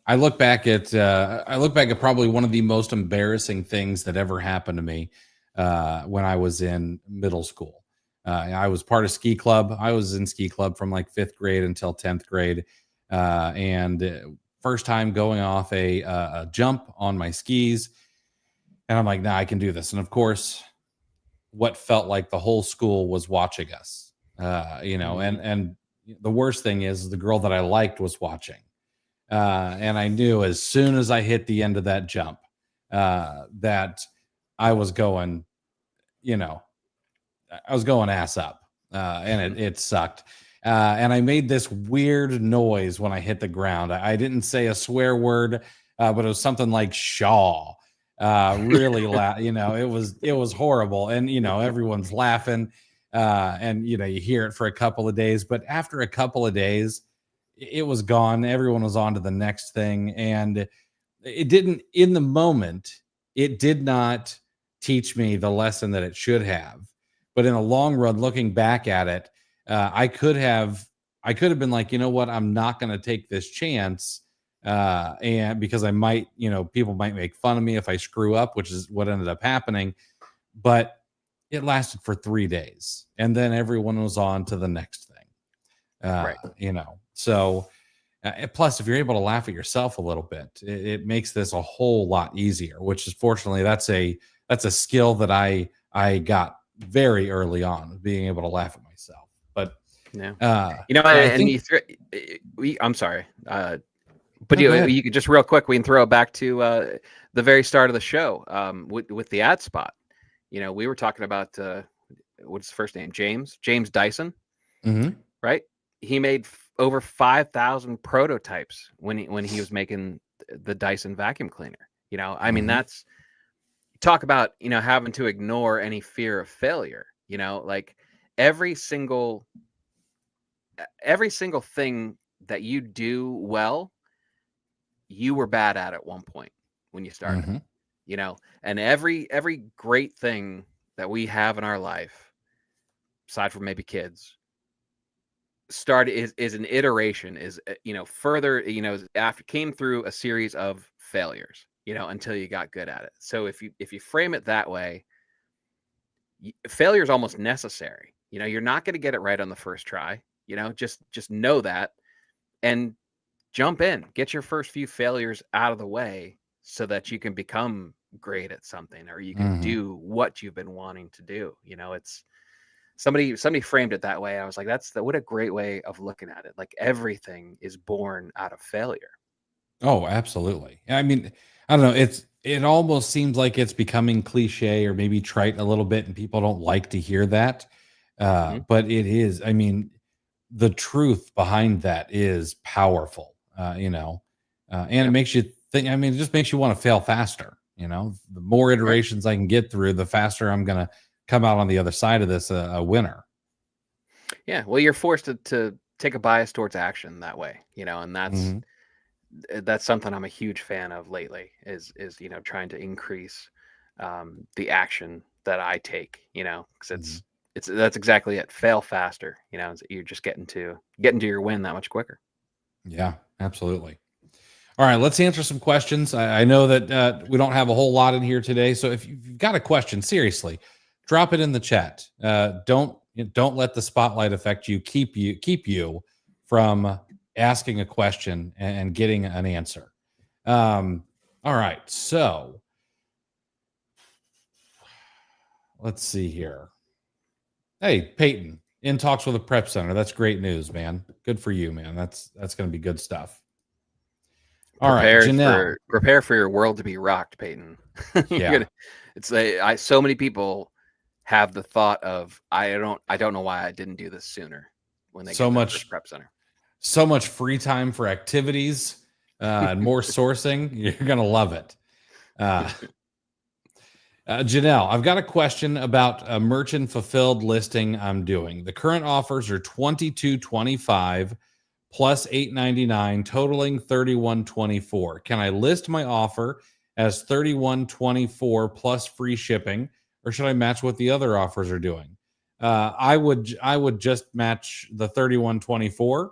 B: I look back at probably one of the most embarrassing things that ever happened to me when I was in middle school. I was part of ski club. I was in ski club from like 5th grade until 10th grade, and first time going off a jump on my skis, and I'm like, nah, I can do this. And of course, what felt like the whole school was watching us. You know, and the worst thing is the girl that I liked was watching. And I knew as soon as I hit the end of that jump that I was going, you know, I was going ass up, and it sucked. And I made this weird noise when I hit the ground. I didn't say a swear word, but it was something like "shaw." Really loud. You know, it was horrible, and you know everyone's laughing, and you know you hear it for a couple of days, but after a couple of days it was gone. Everyone was on to the next thing. And it didn't, in the moment, it did not teach me the lesson that it should have. But in the long run, looking back at it, I could have been like, you know what, I'm not going to take this chance. And because I might, you know, people might make fun of me if I screw up, which is what ended up happening. But it lasted for 3 days. And then everyone was on to the next thing.
A: Right.
B: You know, so plus if you're able to laugh at yourself a little bit, it makes this a whole lot easier, which is fortunately that's a skill that I got very early on, being able to laugh at myself. But
A: yeah, you know,
B: I
A: and
B: think
A: I'm sorry, but
B: no, go ahead.
A: you could just real quick, we can throw it back to the very start of the show with the ad spot. You know, we were talking about what's his first name, James Dyson,
B: Mm-hmm.
A: right? He made over 5,000 prototypes when he was making the Dyson vacuum cleaner. You know, I mean, that's, talk about, you know, having to ignore any fear of failure. You know, like every single thing that you do well, you were bad at one point when you started.
B: Mm-hmm.
A: You know, and every great thing that we have in our life, aside from maybe kids, is an iteration, is you know, further, you know, after came through a series of failures, you know, until you got good at it. So if you frame it that way, failure is almost necessary. You know, you're not going to get it right on the first try. You know, just know that, and jump in, get your first few failures out of the way so that you can become great at something, or you can
B: Mm-hmm.
A: do what you've been wanting to do. You know, it's somebody framed it that way. I was like, what a great way of looking at it. Like everything is born out of failure.
B: Oh, absolutely. I mean, I don't know. It almost seems like it's becoming cliche or maybe trite a little bit, and people don't like to hear that.
A: Mhm.
B: But it is. I mean, the truth behind that is powerful. And it
A: Yep.
B: makes you think. I mean, it just makes you want to fail faster. The more
A: Right.
B: iterations I can get through, the faster I'm gonna come out on the other side of this a winner.
A: Yeah. Well, you're forced to take a bias towards action that way, and
B: Hmm.
A: that's something I'm a huge fan of lately is trying to increase the action that I take, because
B: Hmm.
A: it's that's exactly it. Fail faster, you're just getting to your win that much quicker.
B: Yeah, absolutely. All right, let's answer some questions. I know that we don't have a whole lot in here today, so if you've got a question, seriously, drop it in the chat. Don't let the spotlight affect you. Keep you from asking a question and getting an answer. All right, so let's see here. Hey, Peyton, in talks with a prep center. That's great news, man. Good for you, man. That's going to be good stuff. All right, Janelle.
A: Prepare for your world to be rocked, Peyton. You're
B: Yeah.
A: gonna so many people have the thought of I don't know why I didn't do this sooner when they
B: So
A: get their first
B: much
A: prep center.
B: so much free time for activities and more sourcing. You're gonna love it. Uh, Janelle, I've got a question about a merchant fulfilled listing I'm doing. The current offers are 22.25 plus 8.99, totaling 31.24. Can I list my offer as 31.24 plus free shipping, or should I match what the other offers are doing? I would just match the 31.24.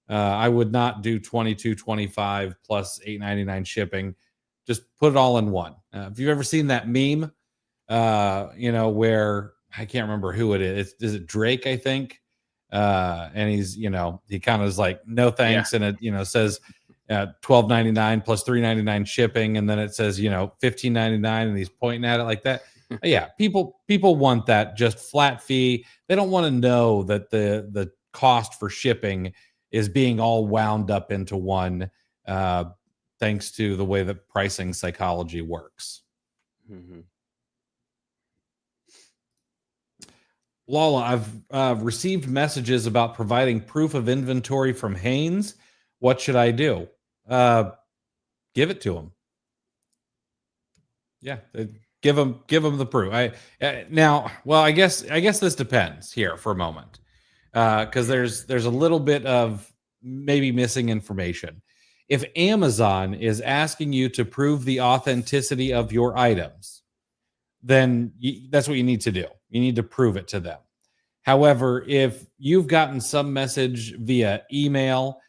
B: I would not do 22.25 plus 8.99 shipping. Just put it all in one. Have you ever seen that meme? Where I can't remember who it is. Is it Drake? I think. And he's, he kind of is like, no
A: Yeah.
B: thanks, and it, says 12.99 plus 3.99 shipping, and then it says, 15.99, and he's pointing at it like that. Yeah, people want that just flat fee. They don't want to know that the cost for shipping is being all wound up into one, uh, thanks to the way that pricing psychology works.
A: Mhm.
B: Lala, I've received messages about providing proof of inventory from Hanes. What should I do? Uh, give it to him. Yeah, give him the proof. Now, well, I guess this depends here for a moment, because there's a little bit of maybe missing information. If Amazon is asking you to prove the authenticity of your items, then that's what you need to do. You need to prove it to them. However, if you've gotten some message via email,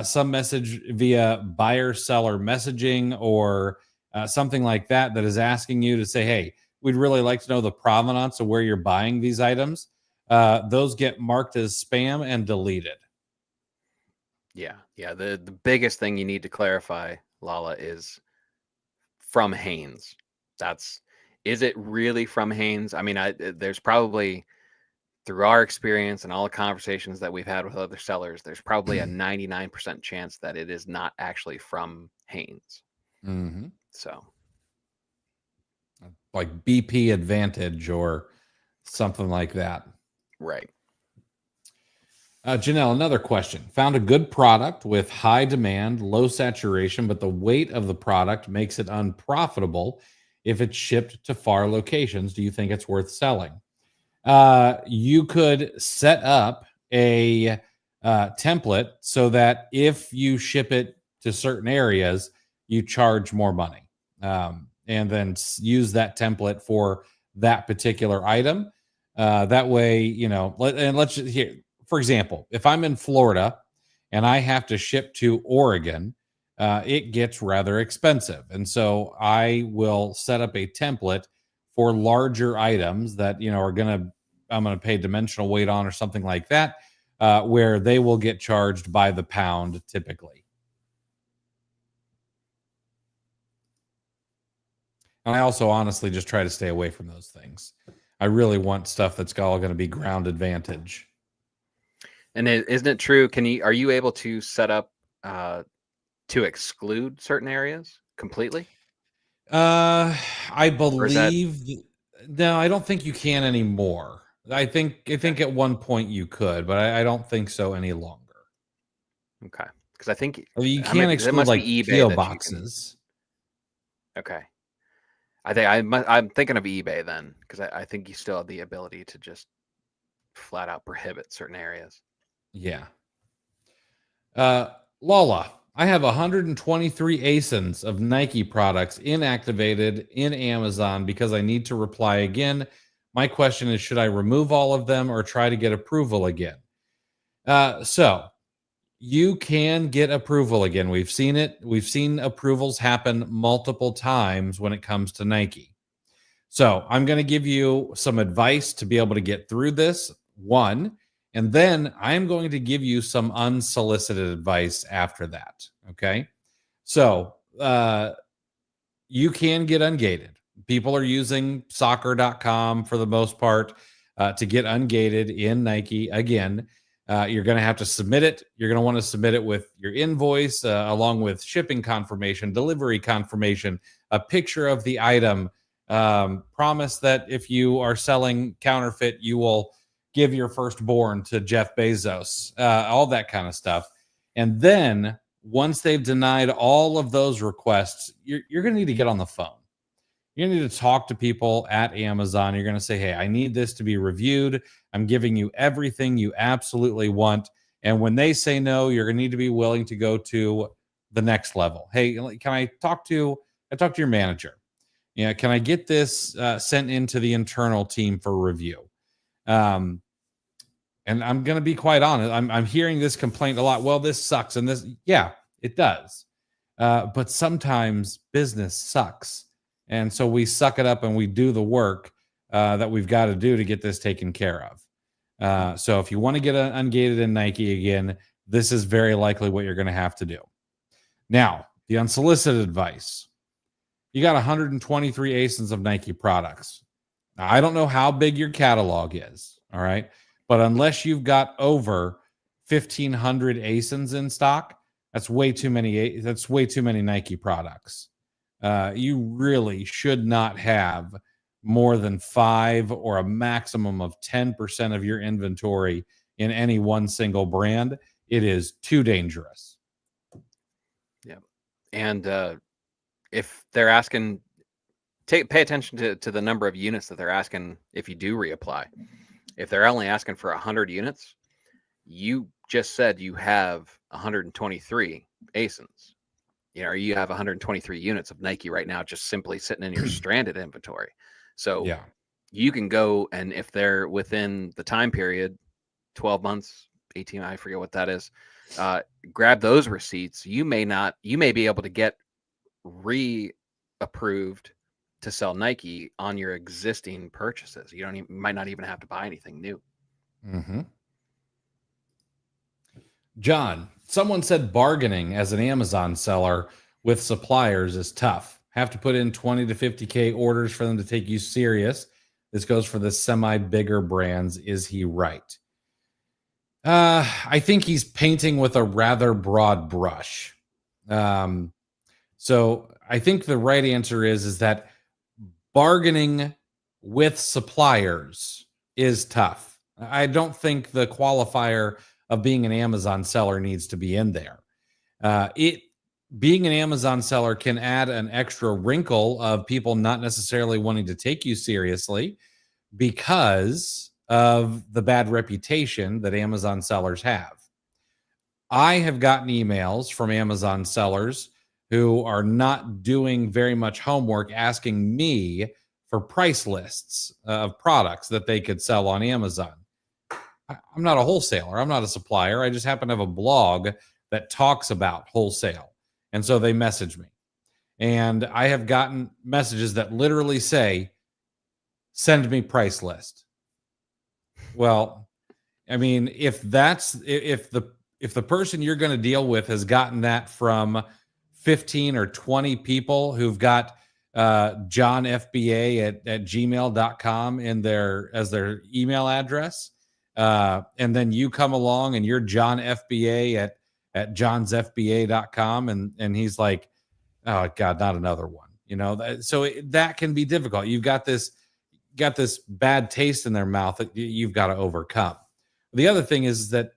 B: some message via buyer seller messaging, or something like that that is asking you to say, hey, we'd really like to know the provenance of where you're buying these items, those get marked as spam and deleted.
A: Yeah. Yeah. The biggest thing you need to clarify, Lala, is from Hanes. That's Is it really from Hanes? I mean, there's probably, through our experience and all the conversations that we've had with other sellers, there's probably a 99% chance that it is not actually from Hanes.
B: Hmm.
A: So,
B: Like BP Advantage or something like that.
A: right.
B: Janelle, another question. Found a good product with high demand, low saturation, but the weight of the product makes it unprofitable if it's shipped to far locations. Do you think it's worth selling? You could set up a template so that if you ship it to certain areas, you charge more money, and then use that template for that particular item. That way, let's just here, for example, if I'm in Florida and I have to ship to Oregon, it gets rather expensive. And so I will set up a template for larger items that, I'm going to pay dimensional weight on or something like that, where they will get charged by the pound typically. And I also honestly just try to stay away from those things. I really want stuff that's all going to be ground advantage.
A: And isn't it true? Are you able to set up to exclude certain areas completely?
B: I
A: Or is that
B: believe no, I don't think you can anymore. I think at one point you could, but I don't think so any longer.
A: okay? Because I think
B: I mean, you
A: I might
B: can't
A: be. That
B: exclude
A: must
B: like
A: be eBay
B: PO
A: that you can.
B: boxes.
A: Okay. I'm thinking of eBay then, because I think you still have the ability to just flat out prohibit certain areas.
B: Yeah. Lola, I have 123 ASINs of Nike products inactivated in Amazon because I need to reply again. My question is, should I remove all of them or try to get approval again? So you can get approval again. We've seen it. We've seen approvals happen multiple times when it comes to Nike. So I'm going to give you some advice to be able to get through this. One, and then I'm going to give you some unsolicited advice after that. Okay. So you can get ungated. People are using soccer.com for the most part to get ungated in Nike. Again, you're going to have to submit it. You're going to want to submit it with your invoice, along with shipping confirmation, delivery confirmation, a picture of the item. Promise that if you are selling counterfeit, you will give your firstborn to Jeff Bezos, all that kind of stuff. And then once they've denied all of those requests, you're going to need to get on the phone. You're going to need to talk to people at Amazon. You're going to say, hey, I need this to be reviewed. I'm giving you everything you absolutely want. And when they say no, you're going to need to be willing to go to the next level. Hey, can I talk to your manager? Yeah, can I get this sent into the internal team for review? And I'm going to be quite honest. I'm hearing this complaint a lot. Well, this sucks, and this, yeah, it does. But sometimes business sucks, and so we suck it up and we do the work that we've got to do to get this taken care of. So if you want to get ungated in Nike again, this is very likely what you're going to have to do. Now, the unsolicited advice. You got 123 ASINs of Nike products. Now, I don't know how big your catalog is, all right? But unless you've got over 1,500 ASINs in stock, that's way too many. That's way too many Nike products. You really should not have more than 5 or a maximum of 10% of your inventory in any one single brand. It is too dangerous.
A: Yeah, and if they're asking, pay attention to the number of units that they're asking if you do reapply. If they're only asking for 100 units, you just said you have 123 ASINs. Or you have 123 units of Nike right now just simply sitting in your stranded inventory. So
B: Yeah.
A: you can go, and if they're within the time period, 12 months, 18, I forget what that is, grab those receipts. You may be able to get re-approved to sell Nike on your existing purchases. You might not even have to buy anything new.
B: Mm-hmm. John, someone said bargaining as an Amazon seller with suppliers is tough. Have to put in 20 to 50K orders for them to take you serious. This goes for the semi-bigger brands. Is he right? I think he's painting with a rather broad brush. So I think the right answer is that bargaining with suppliers is tough. I don't think the qualifier of being an Amazon seller needs to be in there. Being an Amazon seller can add an extra wrinkle of people not necessarily wanting to take you seriously because of the bad reputation that Amazon sellers have. I have gotten emails from Amazon sellers who are not doing very much homework asking me for price lists of products that they could sell on Amazon. I'm not a wholesaler. I'm not a supplier. I just happen to have a blog that talks about wholesale. And so they message me. And I have gotten messages that literally say, send me price list. Well, I mean, if the person you're going to deal with has gotten that from 15 or 20 people who've got John FBA at gmail.com as their email address, and then you come along and you're John FBA at johnsfba.com, and he's like, oh God, not another one. So that can be difficult. You've got this bad taste in their mouth that you've got to overcome. The other thing is that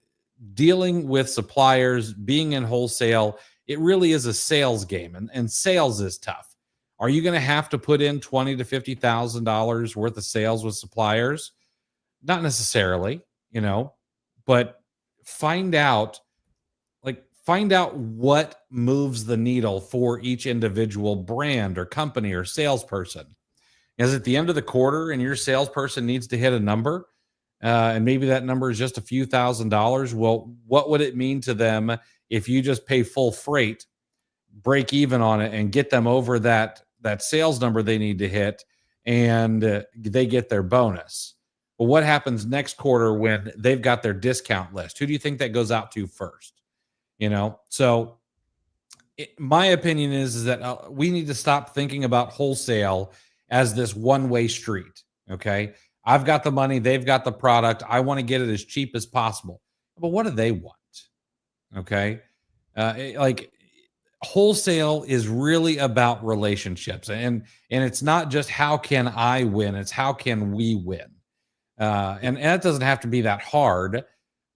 B: dealing with suppliers, being in wholesale, it really is a sales game, and sales is tough. Are you going to have to put in $20,000 to $50,000 worth of sales with suppliers? Not necessarily, but find out what moves the needle for each individual brand or company or salesperson. Is at the end of the quarter and your salesperson needs to hit a number, and maybe that number is just a few $1,000s. Well, what would it mean to them if you just pay full freight, break even on it, and get them over that sales number they need to hit, and they get their bonus? Well, what happens next quarter when they've got their discount list? Who do you think that goes out to first? So my opinion is that we need to stop thinking about wholesale as this one-way street. Okay. I've got the money. They've got the product. I want to get it as cheap as possible. But what do they want? Okay. Wholesale is really about relationships, and it's not just how can I win, it's how can we win. And that doesn't have to be that hard,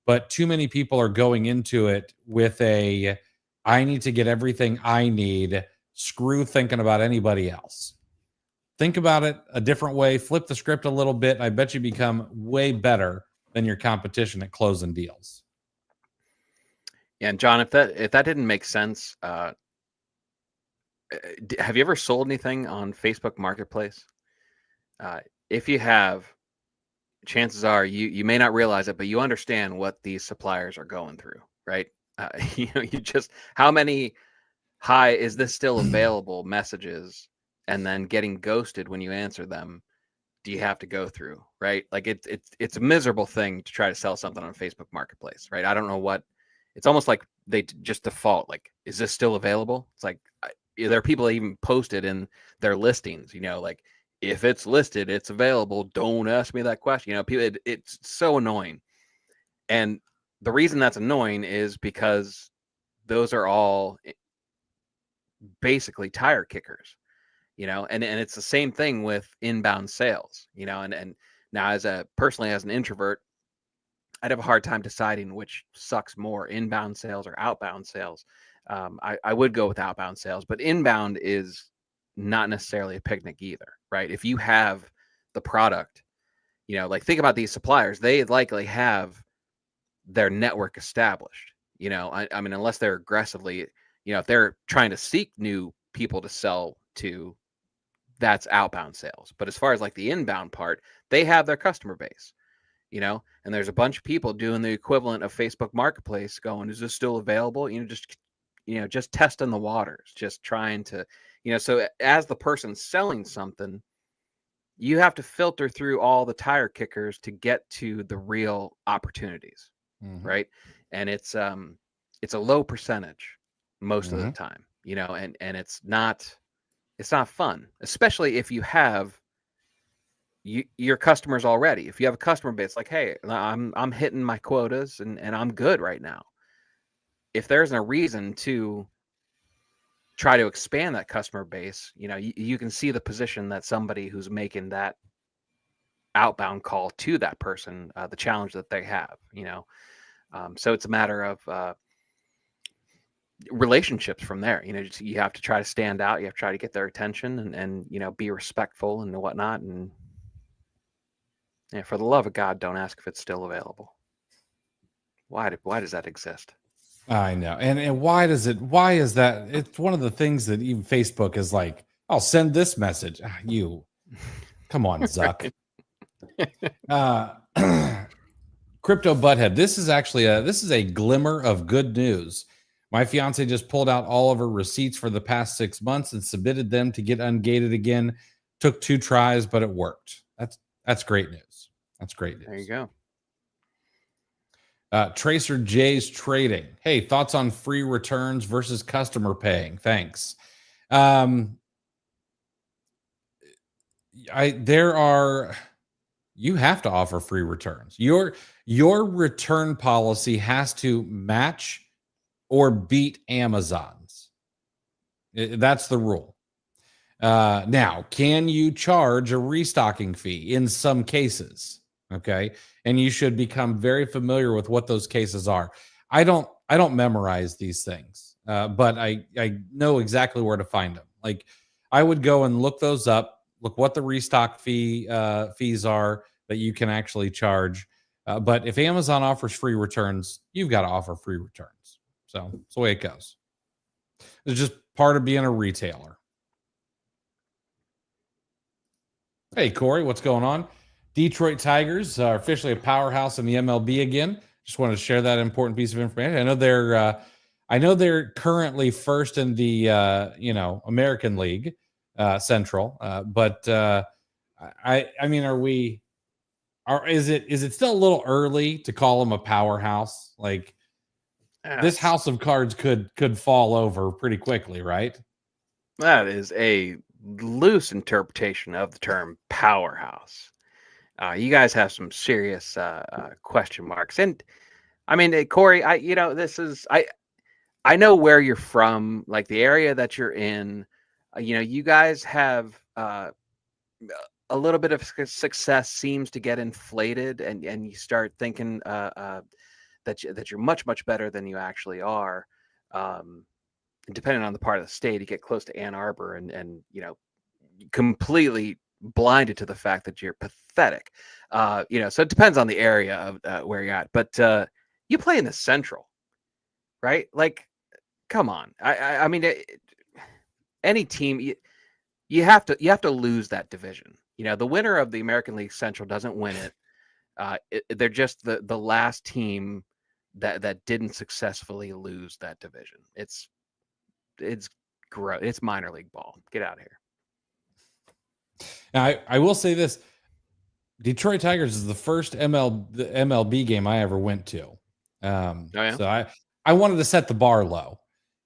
B: but too many people are going into it with I need to get everything I need, screw thinking about anybody else. Think about it a different way, flip the script a little bit. I bet you become way better than your competition at closing deals.
A: Yeah, and John, if that didn't make sense, have you ever sold anything on Facebook Marketplace? If you have, chances are you may not realize it, but you understand what these suppliers are going through, right? You just how many hi, is this still available messages, and then getting ghosted when you answer them, do you have to go through, right? Like it's a miserable thing to try to sell something on Facebook Marketplace, right? I don't know what, it's almost like they just default, like, is this still available? It's like, there are people that even posted in their listings, like, if it's listed, it's available. Don't ask me that question. People, it's so annoying. And the reason that's annoying is because those are all basically tire kickers, and it's the same thing with inbound sales, and now personally as an introvert, I'd have a hard time deciding which sucks more, inbound sales or outbound sales. I would go with outbound sales, but inbound is not necessarily a picnic either, right? If you have the product, like think about these suppliers, they likely have their network established, I mean, unless they're aggressively, if they're trying to seek new people to sell to, that's outbound sales. But as far as like the inbound part, they have their customer base, and there's a bunch of people doing the equivalent of Facebook Marketplace going, is this still available? Just testing the waters, just trying to, so as the person selling something, you have to filter through all the tire kickers to get to the real opportunities, right? And it's a low percentage most of the time, and it's not fun, especially if you have your customers already. If you have a customer base, like, hey, I'm hitting my quotas and I'm good right now. If there's a reason to try to expand that customer base, you can see the position that somebody who's making that outbound call to that person, the challenge that they have, so it's a matter of relationships from there. You have to try to stand out, you have to try to get their attention, and be respectful and whatnot. And yeah, for the love of God, don't ask if it's still available. Why does that exist?
B: I know. And why is that? It's one of the things that even Facebook is like, I'll send this message. You come on, Zuck. Crypto Butthead. This is actually a glimmer of good news. My fiance just pulled out all of her receipts for the past 6 months and submitted them to get ungated again. Took 2 tries, but it worked. That's great news. That's great news.
A: There you go.
B: Tracer J's Trading. Hey, thoughts on free returns versus customer paying? Thanks. You have to offer free returns. Your return policy has to match or beat Amazon's. That's the rule. Now, can you charge a restocking fee in some cases? Okay. And you should become very familiar with what those cases are. I don't memorize these things, but I know exactly where to find them. Like I would go and look those up, look what the restock fees are that you can actually charge. But if Amazon offers free returns, you've got to offer free returns. So it's the way it goes. It's just part of being a retailer. Hey, Corey, what's going on? Detroit Tigers are officially a powerhouse in the MLB again. Just wanted to share that important piece of information. I know they're currently first in the American League Central, but I mean, is it still a little early to call them a powerhouse? Like this house of cards could fall over pretty quickly, right?
A: That is a loose interpretation of the term powerhouse. You guys have some serious question marks, and I mean, Corey, I know where you're from, like the area that you're in. You guys have a little bit of success seems to get inflated, and you start thinking that you're much better than you actually are. Depending on the part of the state, you get close to Ann Arbor, and completely blinded to the fact that you're pathetic. So it depends on the area of where you're at, but you play in the Central, right? Like, come on. I mean, any team, you have to lose that division. The winner of the American League Central doesn't win it. They're just the last team that didn't successfully lose that division. It's gross. It's minor league ball. Get out of here.
B: Now, I will say this: Detroit Tigers is the first MLB game I ever went to. So I wanted to set the bar low.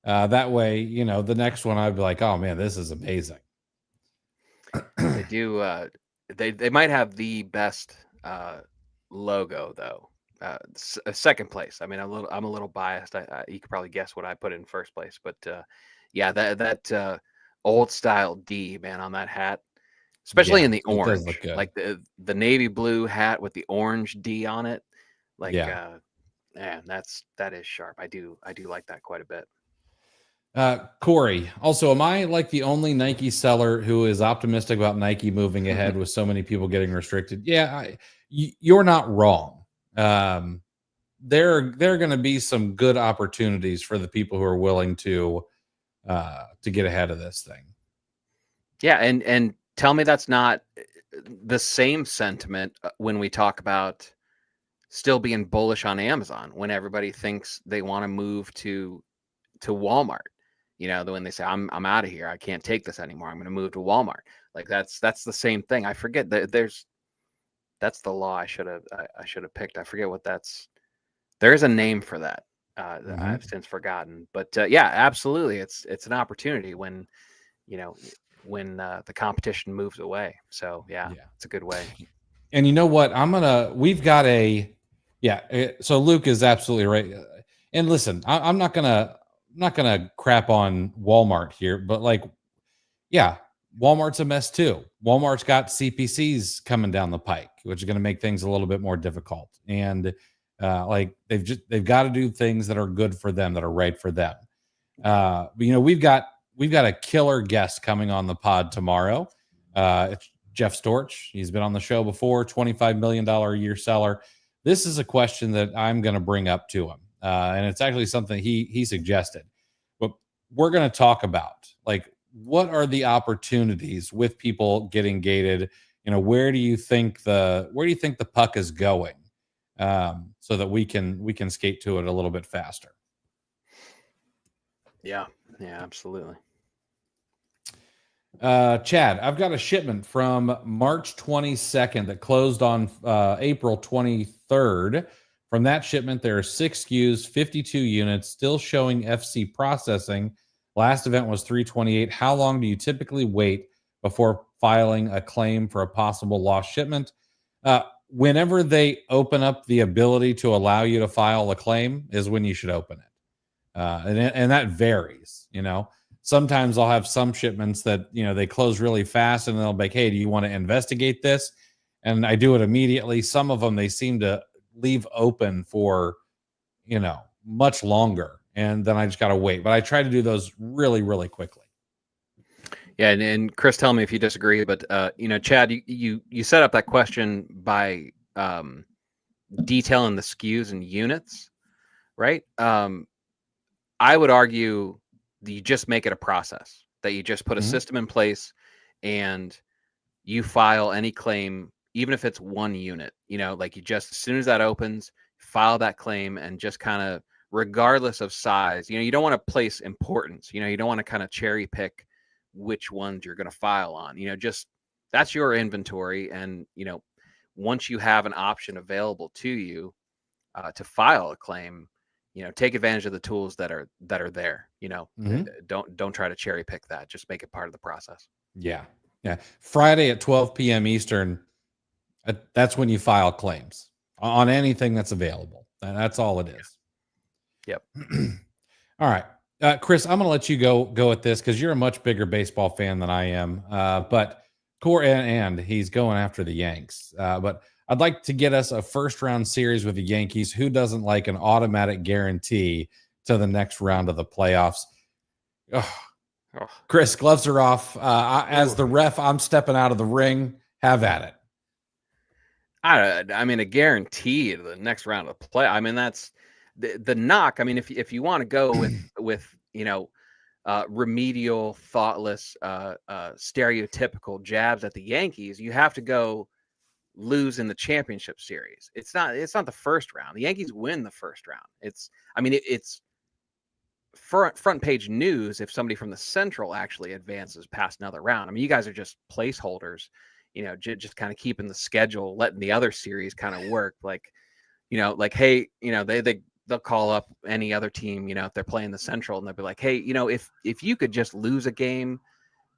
B: That way, the next one I'd be like, oh man, this is amazing.
A: They do. They might have the best logo though. Second place. I mean, I'm a little biased. You could probably guess what I put in first place, but yeah, that old style D, man, on that hat, especially in the orange, like the navy blue hat with the orange D on it. Like, man, that is sharp. I do like that quite a bit.
B: Corey, also, am I like the only Nike seller who is optimistic about Nike moving ahead with so many people getting restricted? Yeah, you're not wrong. There are going to be some good opportunities for the people who are willing to get ahead of this thing.
A: Yeah, and tell me that's not the same sentiment when we talk about still being bullish on Amazon when everybody thinks they want to move to Walmart. When they say I'm out of here, I can't take this anymore, I'm going to move to Walmart. Like that's the same thing. I forget that that's the law I should have picked. I forget what there's a name for that. I've since forgotten, but yeah, absolutely. It's an opportunity when the competition moves away. So yeah, it's a good way.
B: And you know what? So Luke is absolutely right. And listen, I'm not gonna crap on Walmart here, but Walmart's a mess too. Walmart's got CPCs coming down the pike, which is going to make things a little bit more difficult. And they've got to do things that are good for them, that are right for them. But we've got a killer guest coming on the pod tomorrow. It's Jeff Storch. He's been on the show before, $25 million a year seller. This is a question that I'm going to bring up to him. And it's actually something he suggested. But we're going to talk about, what are the opportunities with people getting gated? Where do you think the puck is going? So that we can skate to it a little bit faster.
A: Yeah, absolutely.
B: Chad, I've got a shipment from March 22nd that closed on April 23rd. From that shipment, there are 6 SKUs, 52 units, still showing FC processing. Last event was 328. How long do you typically wait before filing a claim for a possible lost shipment? Whenever they open up the ability to allow you to file a claim is when you should open it. and that varies. Sometimes I'll have some shipments that they close really fast, and they'll be like, hey, do you want to investigate this? And I do it immediately. Some of them they seem to leave open for much longer, and then I just got to wait. But I try to do those really, really quickly.
A: Yeah, and Chris, tell me if you disagree, but Chad, you set up that question by detailing the SKUs and units, right? I would argue that you just make it a process, that you just put a system in place and you file any claim, even if it's one unit, like you just, as soon as that opens, file that claim, and just kind of, regardless of size, you don't want to place importance, you don't want to kind of cherry pick which ones you're going to file on, just that's your inventory. And, once you have an option available to you to file a claim, take advantage of the tools that are there. Don't try to cherry pick that. Just make it part of the process.
B: Yeah. Friday at 12 p.m. Eastern, that's when you file claims on anything that's available. That's all it is.
A: Yep.
B: All right. Chris, I'm going to let you go at this because you're a much bigger baseball fan than I am. But and he's going after the Yanks. But I'd like to get us a first round series with the Yankees. Who doesn't like an automatic guarantee to the next round of the playoffs? Chris, gloves are off. As the ref, I'm stepping out of the ring. Have at it.
A: I mean, a guarantee to the next round of the play. I mean, that's the knock. I mean, if you want to go with remedial, thoughtless, stereotypical jabs at the Yankees, you have to go lose in the championship series. It's not the first round. The Yankees win the first round. It's front page news if somebody from the Central actually advances past another round. I mean, you guys are just placeholders, just kind of keeping the schedule, letting the other series kind of work. Like, hey, they'll call up any other team, if they're playing the Central, and they'll be like, hey, if you could just lose a game,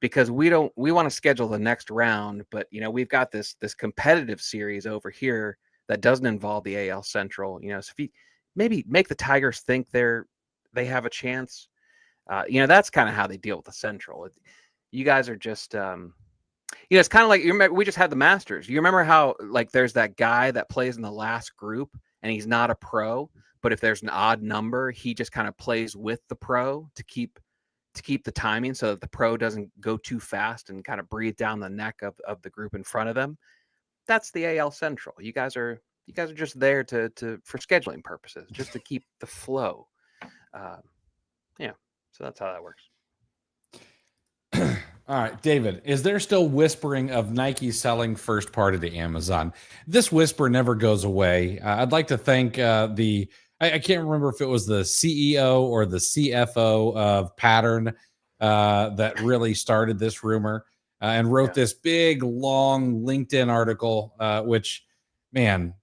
A: because we want to schedule the next round, but we've got this competitive series over here that doesn't involve the AL Central. So if you maybe make the Tigers think they have a chance, that's kind of how they deal with the Central. You guys are just it's kind of like, we just had the Masters. You remember how, like, there's that guy that plays in the last group and he's not a pro, but if there's an odd number, he just kind of plays with the pro to keep the timing so that the pro doesn't go too fast and kind of breathe down the neck of the group in front of them. That's the AL Central. You guys are just there for scheduling purposes, just to keep the flow. So that's how that works.
B: All right, David, is there still whispering of Nike selling first party to Amazon? This whisper never goes away. I'd like to thank I can't remember if it was the CEO or the CFO of Pattern that really started this rumor and wrote this big, long LinkedIn article, which, man,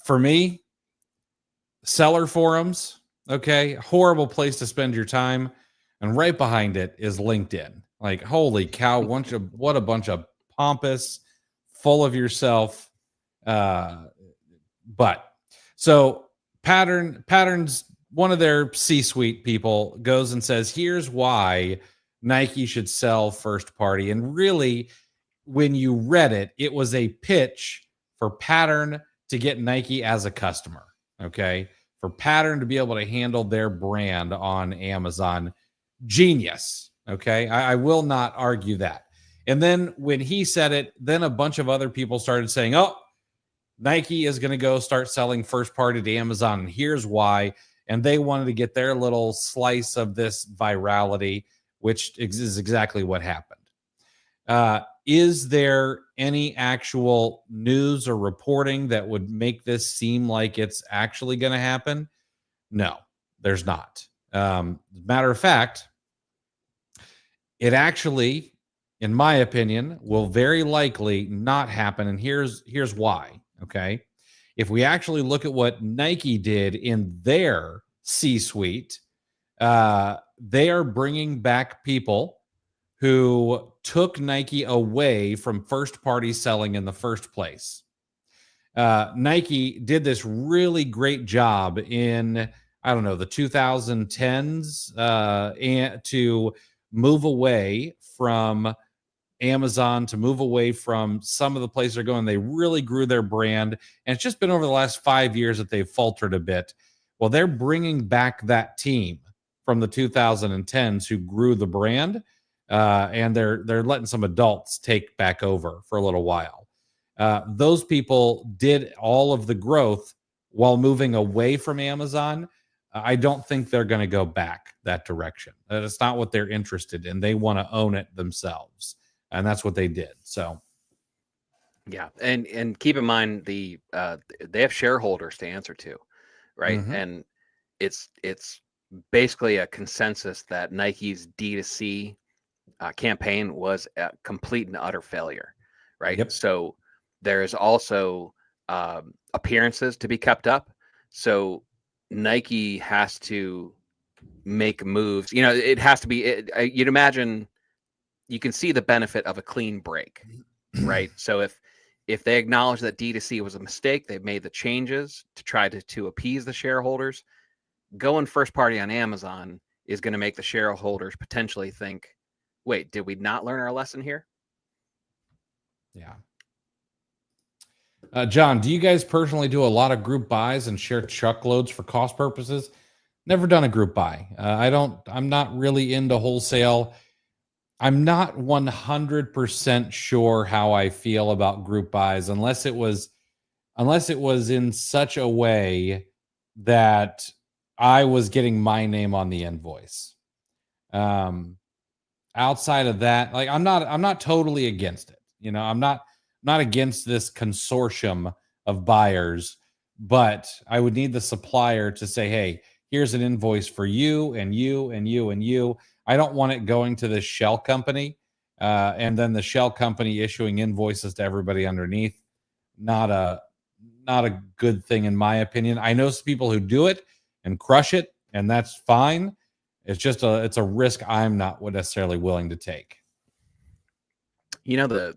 B: for me, seller forums, okay, horrible place to spend your time. And right behind it is LinkedIn. Like, holy cow, what a bunch of pompous, full of yourself. But so Pattern's one of their C-suite people goes and says, here's why Nike should sell first party. And really, when you read it, it was a pitch for Pattern to get Nike as a customer. Okay. For Pattern to be able to handle their brand on Amazon. Genius. Okay. I will not argue that. And then when he said it, then a bunch of other people started saying, oh, Nike is going to go start selling first party to Amazon. And here's why. And they wanted to get their little slice of this virality, which is exactly what happened. Is there any actual news or reporting that would make this seem like it's actually going to happen? No, there's not. Matter of fact, it actually, in my opinion, will very likely not happen. And here's why. Okay. If we actually look at what Nike did in their C-suite, they are bringing back people who took Nike away from first party selling in the first place. Nike did this really great job in I don't know, the 2010s, and to move away from Amazon, to move away from some of the places they're going. They really grew their brand, and it's just been over the last 5 years that they've faltered a bit. Well, they're bringing back that team from the 2010s who grew the brand, and they're letting some adults take back over for a little while. Those people did all of the growth while moving away from Amazon. I don't think they're going to go back that direction. That's not what they're interested in. They want to own it themselves, and that's what they did. So,
A: Yeah, and keep in mind they have shareholders to answer to, right?
B: mhm.
A: And it's basically a consensus that Nike's D2C campaign was a complete and utter failure, right?
B: Yep.
A: So there's also appearances to be kept up. So Nike has to make moves. You know, it has to be. You'd imagine you can see the benefit of a clean break, right? So if they acknowledge that D2C was a mistake, they've made the changes to try to appease the shareholders. Going first party on Amazon is going to make the shareholders potentially think, wait, did we not learn our lesson here?
B: Yeah. John, do you guys personally do a lot of group buys and share truckloads for cost purposes? Never done a group buy. I'm not really into wholesale. I'm not 100% sure how I feel about group buys unless it was in such a way that I was getting my name on the invoice. Um, Outside of that, like I'm not totally against it. You know, I'm not against this consortium of buyers, but I would need the supplier to say, "Hey, here's an invoice for you and you and you and you." I don't want it going to this shell company, and then the shell company issuing invoices to everybody underneath. Not a not a good thing in my opinion. I know some people who do it and crush it, and that's fine. It's a risk I'm not necessarily willing to take.
A: You know, the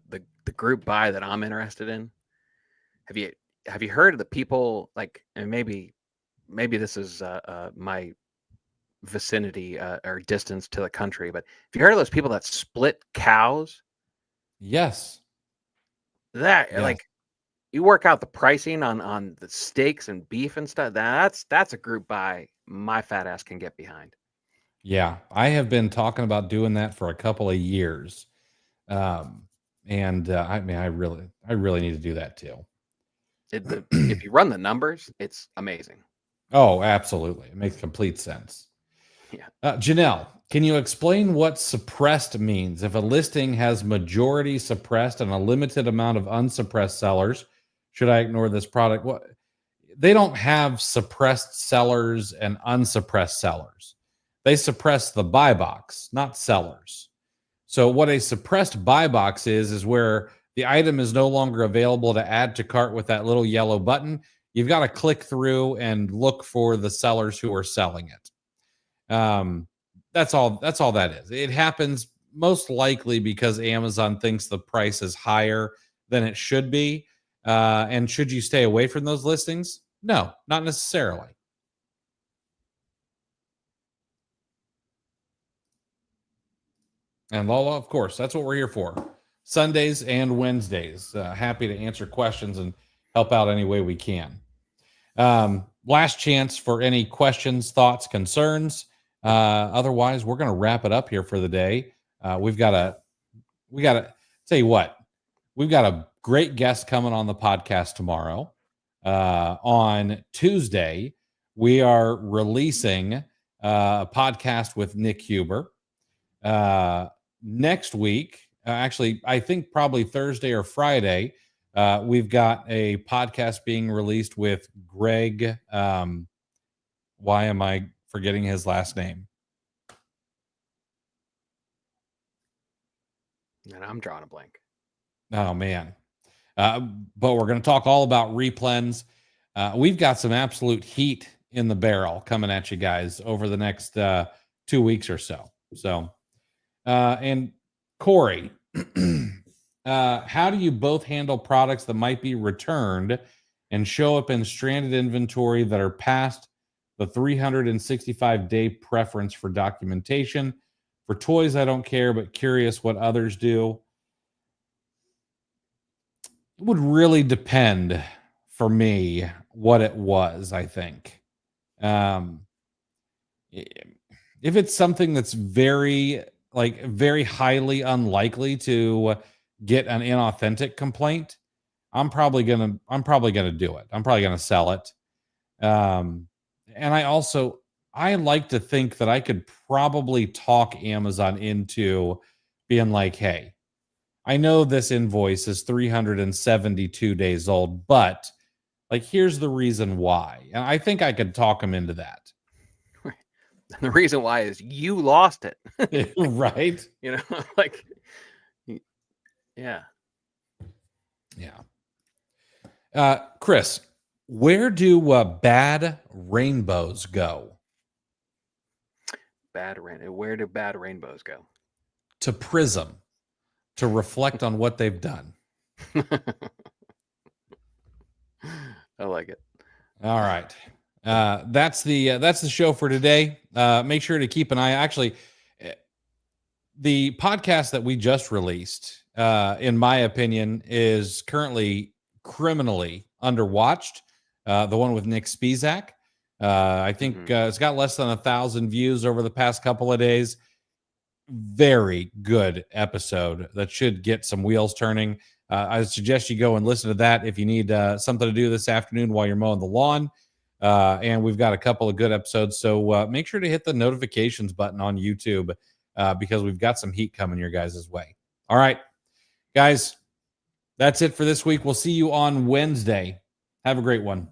A: group buy that I'm interested in. Have you heard of the people like, and maybe this is my vicinity or distance to the country, but have you heard of those people that split cows?
B: Yes.
A: That
B: Yes.
A: like you work out the pricing on the steaks and beef and stuff. That's a group buy my fat ass can get behind.
B: Yeah. I have been talking about doing that for a couple of years. Um, and I mean, I really need to do that too.
A: If you run the numbers, it's amazing.
B: Oh, absolutely. It makes complete sense.
A: Yeah.
B: Janelle, can you explain what suppressed means? If a listing has majority suppressed and a limited amount of unsuppressed sellers, should I ignore this product? What they don't have suppressed sellers and unsuppressed sellers. They suppress the buy box, not sellers. So what a suppressed buy box is where the item is no longer available to add to cart with that little yellow button. You've got to click through and look for the sellers who are selling it. That's all. That's all that is. It happens most likely because Amazon thinks the price is higher than it should be. And should you stay away from those listings? No, not necessarily. And Lola, of course, that's what we're here for. Sundays and Wednesdays. Happy to answer questions and help out any way we can. Last chance for any questions, thoughts, concerns. Otherwise, we're going to wrap it up here for the day. We got to tell you what, we've got a great guest coming on the podcast tomorrow. On Tuesday, we are releasing a podcast with Nick Huber. Next week, actually, I think probably Thursday or Friday, we've got a podcast being released with Greg. Why am I forgetting his last name?
A: And I'm drawing a blank.
B: Oh, man. But we're going to talk all about replens. We've got some absolute heat in the barrel coming at you guys over the next 2 weeks or so. So, and Corey, how do you both handle products that might be returned and show up in stranded inventory that are past the 365-day preference for documentation. For toys, I don't care, but curious what others do. It would really depend for me what it was, I think. If it's something that's very highly unlikely to get an inauthentic complaint, I'm probably gonna do it. I'm probably gonna sell it. And I like to think that I could probably talk Amazon into being like, hey, I know this invoice is 372 days old, but like, here's the reason why. And I think I could talk them into that.
A: The reason why is you lost it.
B: Right?
A: You know, like, yeah.
B: Yeah. Chris, where do bad rainbows go?
A: Where do bad rainbows go?
B: To Prism, to reflect on what they've done.
A: I like it.
B: All right. That's the show for today. Make sure to keep an eye. Actually, the podcast that we just released, in my opinion, is currently criminally underwatched. The one with Nick Spizak. I think it's got less than 1,000 views over the past couple of days. Very good episode that should get some wheels turning. I suggest you go and listen to that if you need something to do this afternoon while you're mowing the lawn. And we've got a couple of good episodes. So make sure to hit the notifications button on YouTube because we've got some heat coming your guys' way. All right, guys, that's it for this week. We'll see you on Wednesday. Have a great one.